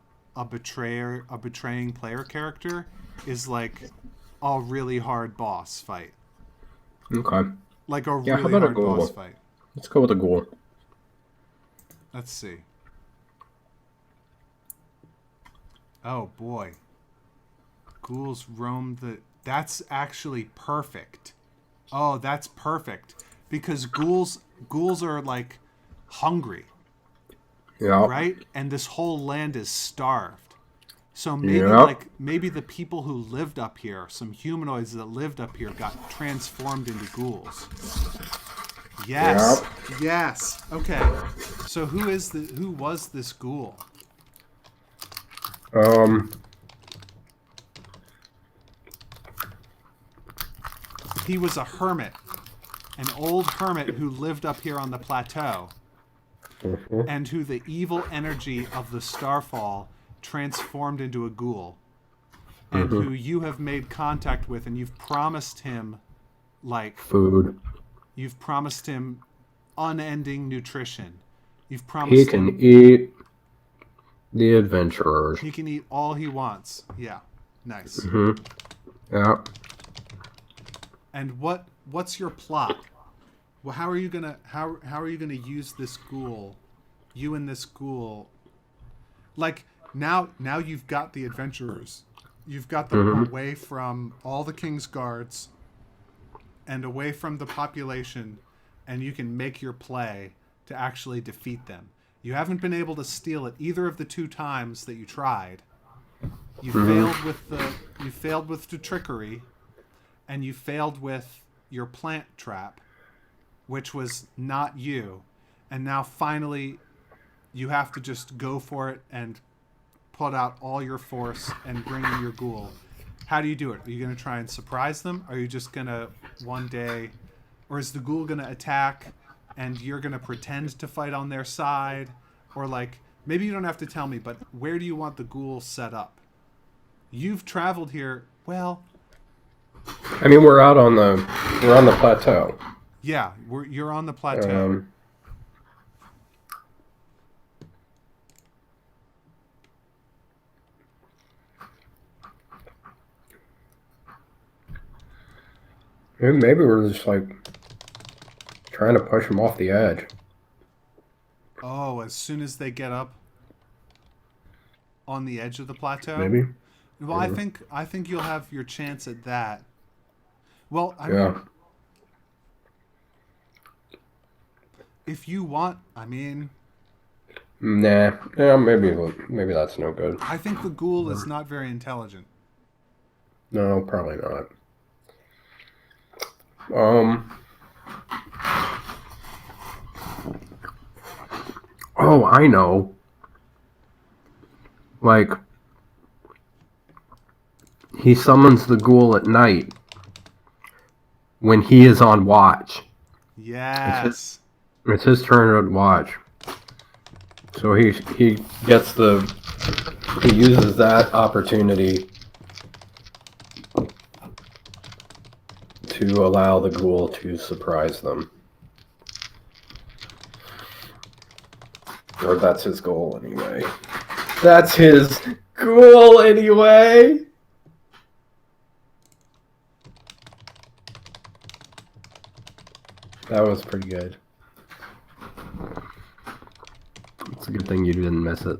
betraying player character is like a really hard boss fight. okay. Like a Yeah, how really about a hard boss ghoul? fight. Let's go with a ghoul. Let's see. Oh boy. Ghouls roam the That's actually perfect. Oh, that's perfect. Because ghouls are like hungry, Yeah. right? And this whole land is starved. So Yep. maybe the people who lived up here, some humanoids that lived up here, got transformed into ghouls. Yes. Yep. Yes. Okay. So who was this ghoul? Um. He was a hermit, an old hermit who lived up here on the plateau, and who the evil energy of the Starfall transformed into a ghoul, and who you have made contact with, and you've promised him, like, Food. you've promised him unending nutrition. You've He promised can him eat the adventurers. he can eat all he wants. Yeah, nice. Yeah. And what's your plot? Well, how are you gonna use this ghoul? You and this ghoul, like now you've got the adventurers, you've got them away from all the king's guards, and away from the population, and you can make your play to actually defeat them. You haven't been able to steal it either of the two times that you tried. You failed with the trickery, and you failed with your plant trap, which was not you. And now finally you have to just go for it and put out all your force and bring in your ghoul. How do you do it? Are you going to try and surprise them? Are you just going to one day, or is the ghoul going to attack and you're going to pretend to fight on their side? Or like, maybe you don't have to tell me, but where do you want the ghoul set up? You've traveled here. Well, I mean, we're on the plateau. yeah, you're on the plateau. Maybe we're just like trying to push them off the edge. Oh, as soon as they get up on the edge of the plateau? Maybe. Well, I think you'll have your chance at that. Well, I Yeah. mean, if you want, I mean, Nah. Yeah. Maybe that's no good. I think the ghoul is not very intelligent. No, probably not. Oh, I know. Like, he summons the ghoul at night when he is on watch. Yes. It's his turn to watch. So he gets he uses that opportunity to allow the ghoul to surprise them. Or that's his goal anyway. That's his goal anyway! That was pretty good. It's a good thing you didn't miss it.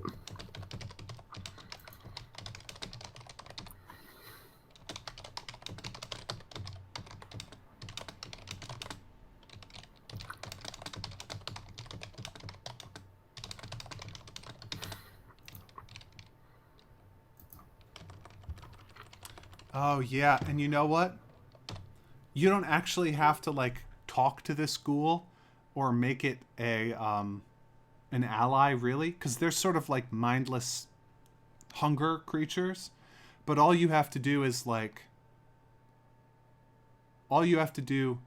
Oh yeah, and you know what? You don't actually have to like talk to this ghoul or make it a an ally really, because they're sort of like mindless hunger creatures. But all you have to do is like all you have to do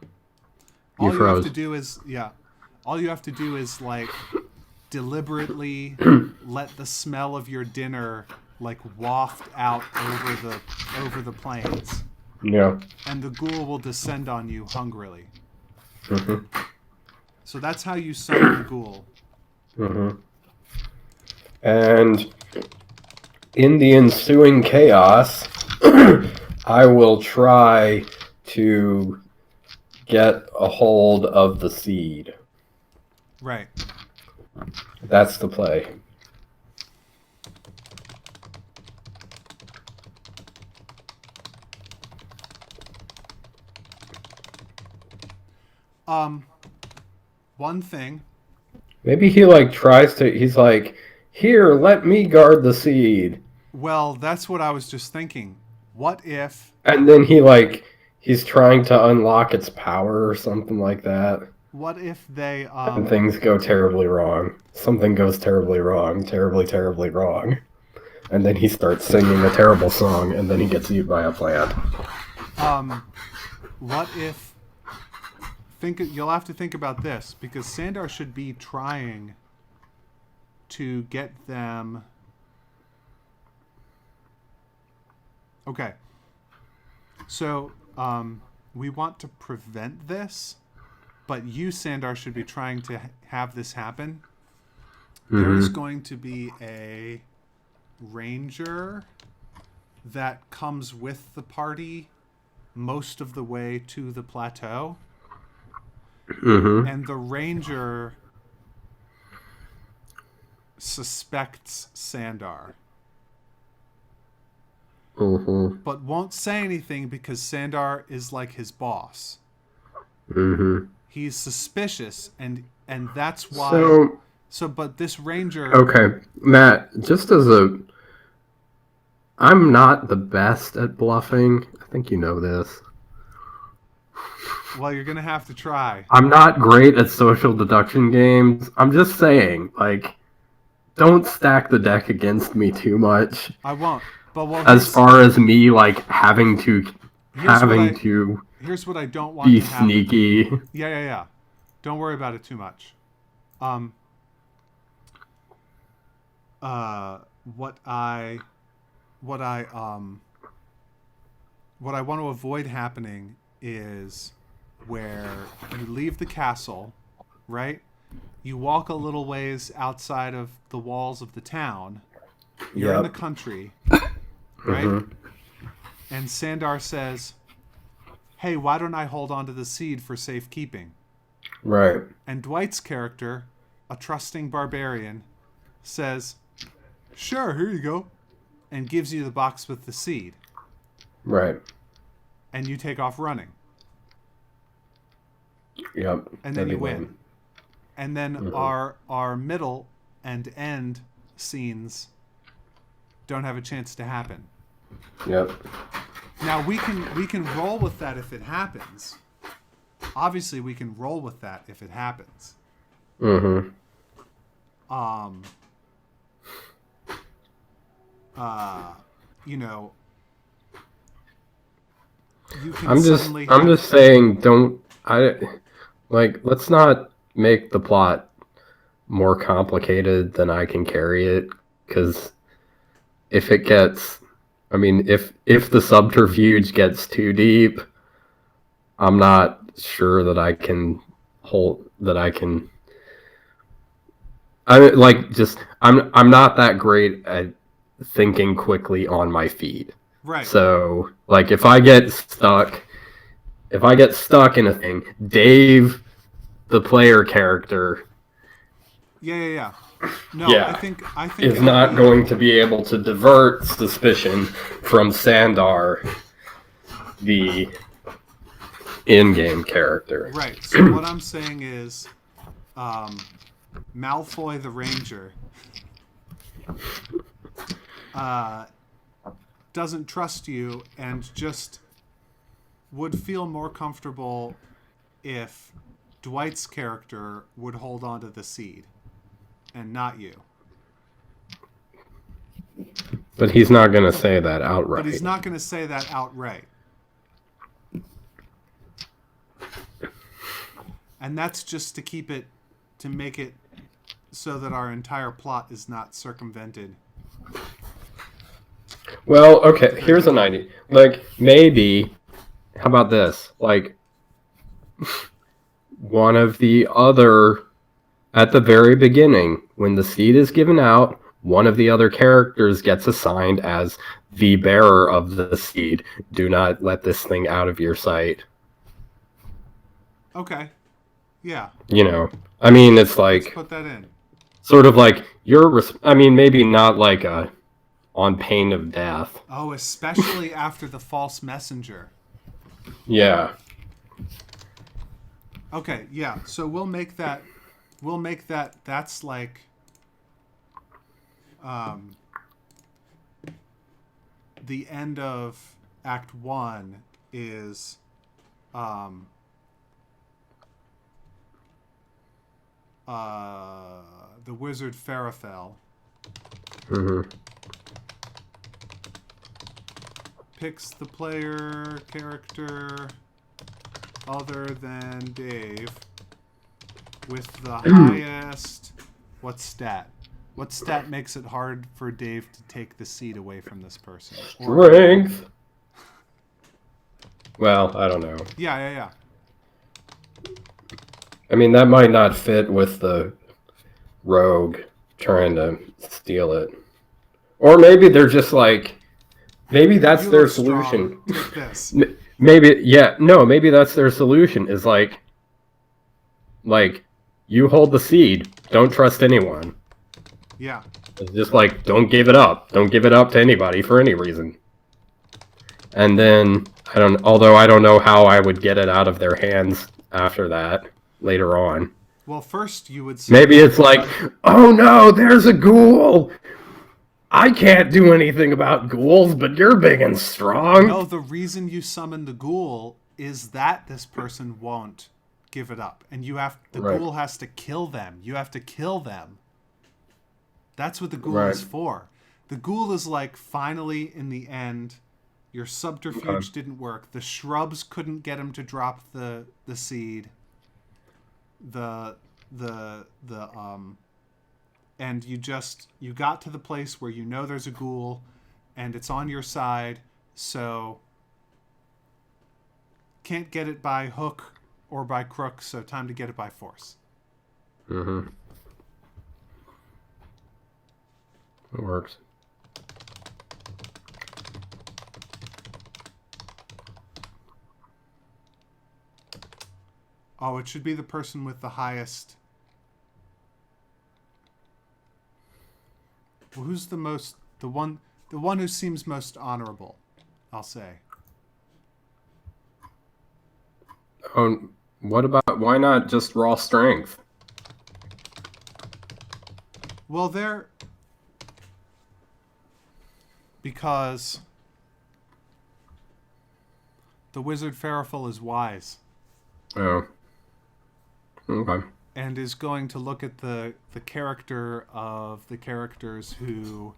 You all you have to froze. do is all you have to do is like deliberately let the smell of your dinner like waft out over the plains, Yeah. and the ghoul will descend on you hungrily. Mm-hmm. So that's how you summon the ghoul. Mm-hmm. And in the ensuing chaos, I will try to get a hold of the seed. Right. That's the play. One thing. Maybe he like tries to. He's like, "Here, let me guard the seed," Well, that's what I was just thinking. What if and then he's trying to unlock its power or something like that. they And things go terribly wrong. Something goes terribly wrong, terribly, terribly wrong. And then he starts singing a terrible song, and then he gets eaten by a plant. what if you'll have to think about this, because Sandar should be trying to get them. Okay. So, we want to prevent this, but you, Sandar, should be trying to have this happen. Mm-hmm. There is going to be a ranger that comes with the party most of the way to the plateau. Mm-hmm. And the ranger suspects Sandar. Mm-hmm. But won't say anything because Sandar is like his boss. Mm-hmm. He's suspicious, and that's why. So, but this ranger. Okay, Matt. I'm not the best at bluffing. I think you know this. Well, you're gonna have to try. I'm not great at social deduction games. I'm just saying, like, don't stack the deck against me too much. I won't. But as far as me, like, having to here's what I don't want be to happen. sneaky. Yeah. Don't worry about it too much. What I want to avoid happening is where you leave the castle, right? You walk a little ways outside of the walls of the town. You're in the country, right? Mm-hmm. And Sandar says, "Hey, why don't I hold on to the seed for safekeeping?" Right. And Dwight's character, a trusting barbarian, says, "Sure, here you go," and gives you the box with the seed. Right. And you take off running. Yep. And then you win. And then our middle and end scenes don't have a chance to happen. Yep. Now we can roll with that if it happens. Obviously, we can roll with that if it happens. Mm-hmm. You know, you can I'm just saying, Like, let's not make the plot more complicated than I can carry it, because if it gets, I mean, if the subterfuge gets too deep, I'm not sure that I can hold that I can. I like just I'm not that great at thinking quickly on my feet. Right. So like if I get stuck in a thing, Dave, the player character, Yeah. No, yeah, I think is it would not be going to be able to divert suspicion from Sandar, the in-game character. right. So what I'm saying is, Malfoy the Ranger uh, doesn't trust you and just would feel more comfortable if Dwight's character would hold on to the seed and not you. But he's not going to say that But he's outright. not going to say that outright. And that's just to make it so that our entire plot is not circumvented. Well, okay, here's an idea. Like, maybe, how about this? Like, one of the other, at the very beginning, when the seed is given out, one of the other characters gets assigned as the bearer of the seed. Do not let this thing out of your sight. Okay. Yeah. You know, I mean, it's Let's like, put that in. sort of like, I mean, maybe not like on pain of death. Oh, especially after the false messenger. Yeah. Okay, yeah. So we'll make that that's like the end of Act 1 is the wizard Farafel Mm-hmm. picks the player character other than Dave with the highest what stat? What stat makes it hard for Dave to take the seed away from this person? Strength. Well, I don't know. Yeah. I mean, that might not fit with the rogue trying to steal it. Or maybe they're just like, maybe that's their solution. Take this. Maybe, yeah, no, maybe that's their solution is like, you hold the seed, don't trust anyone. Yeah. It's just like, don't give it up. Don't give it up to anybody for any reason. And then, although I don't know how I would get it out of their hands after that, later on. Well, first you would say... Maybe it's like, oh no, there's a ghoul! I can't do anything about ghouls, but you're big and strong. No, the reason you summon the ghoul is that this person won't give it up. And ghoul has to kill them. You have to kill them. That's what the ghoul is for. The ghoul is like, finally, in the end, your subterfuge didn't work. The shrubs couldn't get him to drop the seed. And you got to the place where you know there's a ghoul and it's on your side, so can't get it by hook or by crook, so time to get it by force. Mm-hmm. It works. Oh, it should be the person with the highest... Well, who's the one who seems most honorable, I'll say. Oh, why not just raw strength? Well, because the wizard Farafel is wise. Oh. Okay. And is going to look at the character of the characters who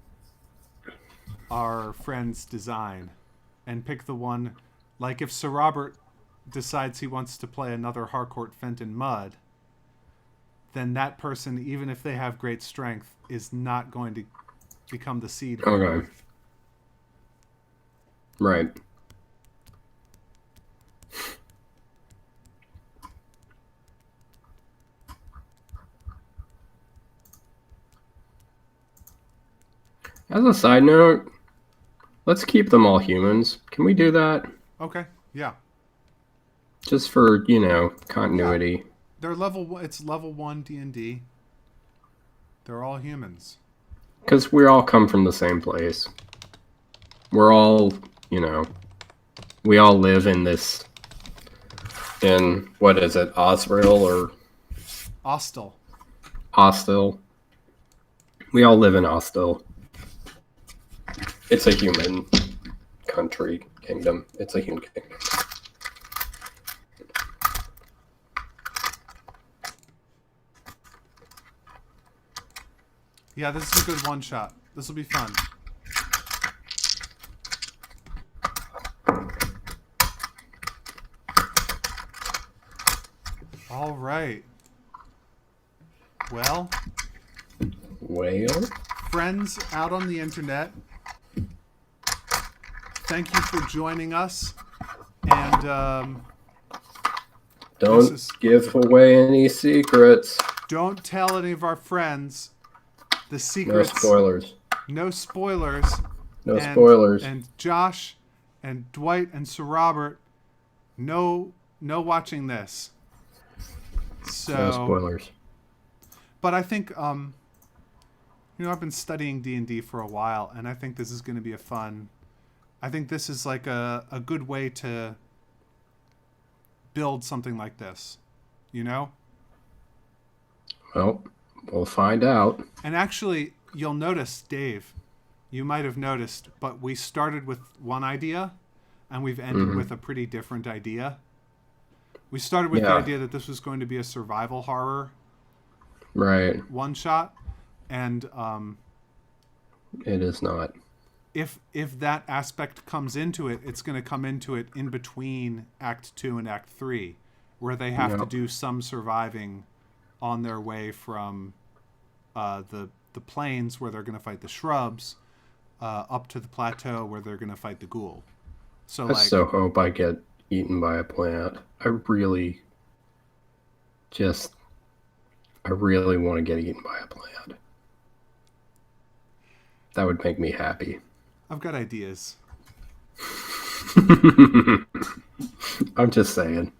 our friends design and pick the one, like if Sir Robert decides he wants to play another Harcourt Fenton Mud, then that person, even if they have great strength, is not going to become the seed for Okay. him. Right. As a side note, let's keep them all humans. Can we do that? Okay, yeah. Just for, Yeah. continuity. They're level. It's level 1 D&D. They're all humans. Because we all come from the same place. We're all, we all live in what is it, Osrail or Hostile. Hostel? We all live in Hostel. It's a human kingdom. It's a human kingdom. Yeah, this is a good one shot. This will be fun. All right. Well, friends out on the internet, thank you for joining us. And don't give away any secrets. Don't tell any of our friends the secrets. No spoilers. No spoilers. No spoilers. And Josh and Dwight and Sir Robert, no watching this. So, no spoilers. But I think I've been studying D&D for a while, and I think this is going to be a fun. I think this is like a good way to build something like this. Well, we'll find out. And actually, you'll notice, Dave, you might have noticed, but we started with one idea, and we've ended with a pretty different idea. We started with the idea that this was going to be a survival horror, right? One shot, and it is not. If that aspect comes into it, it's going to come into it in between Act 2 and Act 3, where they have to do some surviving on their way from the plains where they're going to fight the shrubs up to the plateau where they're going to fight the ghoul. So I so hope I get eaten by a plant. I really want to get eaten by a plant. That would make me happy. I've got ideas. I'm just saying.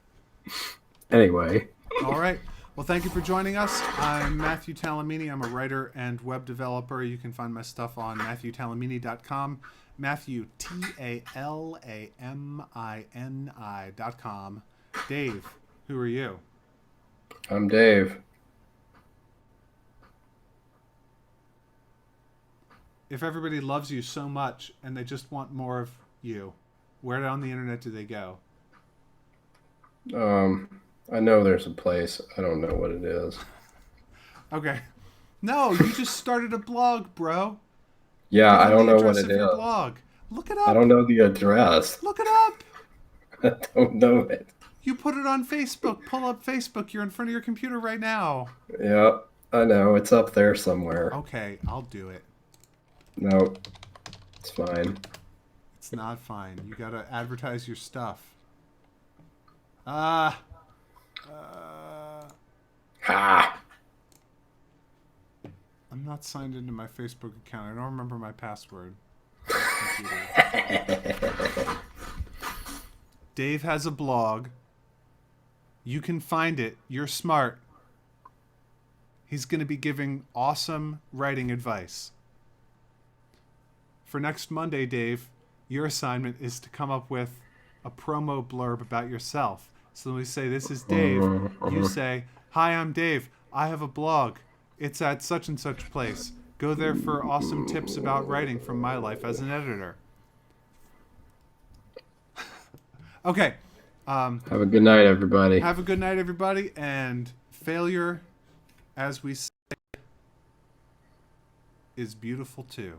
Anyway. All right. Well, thank you for joining us. I'm Matthew Talamini. I'm a writer and web developer. You can find my stuff on MatthewTalamini.com. Matthew, TALAMINI.com. Dave, who are you? I'm Dave. If everybody loves you so much and they just want more of you, where on the internet do they go? I know there's a place. I don't know what it is. Okay. No, you just started a blog, bro. Yeah, I don't know what it is. Your blog. Look it up. I don't know the address. Look it up. I don't know it. You put it on Facebook. Pull up Facebook. You're in front of your computer right now. Yeah, I know. It's up there somewhere. Okay, I'll do it. No, it's fine. It's not fine. You gotta advertise your stuff. Ha! I'm not signed into my Facebook account. I don't remember my password. Dave has a blog. You can find it. You're smart. He's going to be giving awesome writing advice. For next Monday, Dave, your assignment is to come up with a promo blurb about yourself. So when we say, this is Dave, you say, hi, I'm Dave. I have a blog. It's at such and such place. Go there for awesome tips about writing from my life as an editor. Okay. Have a good night, everybody. Have a good night, everybody. And failure, as we say, is beautiful too.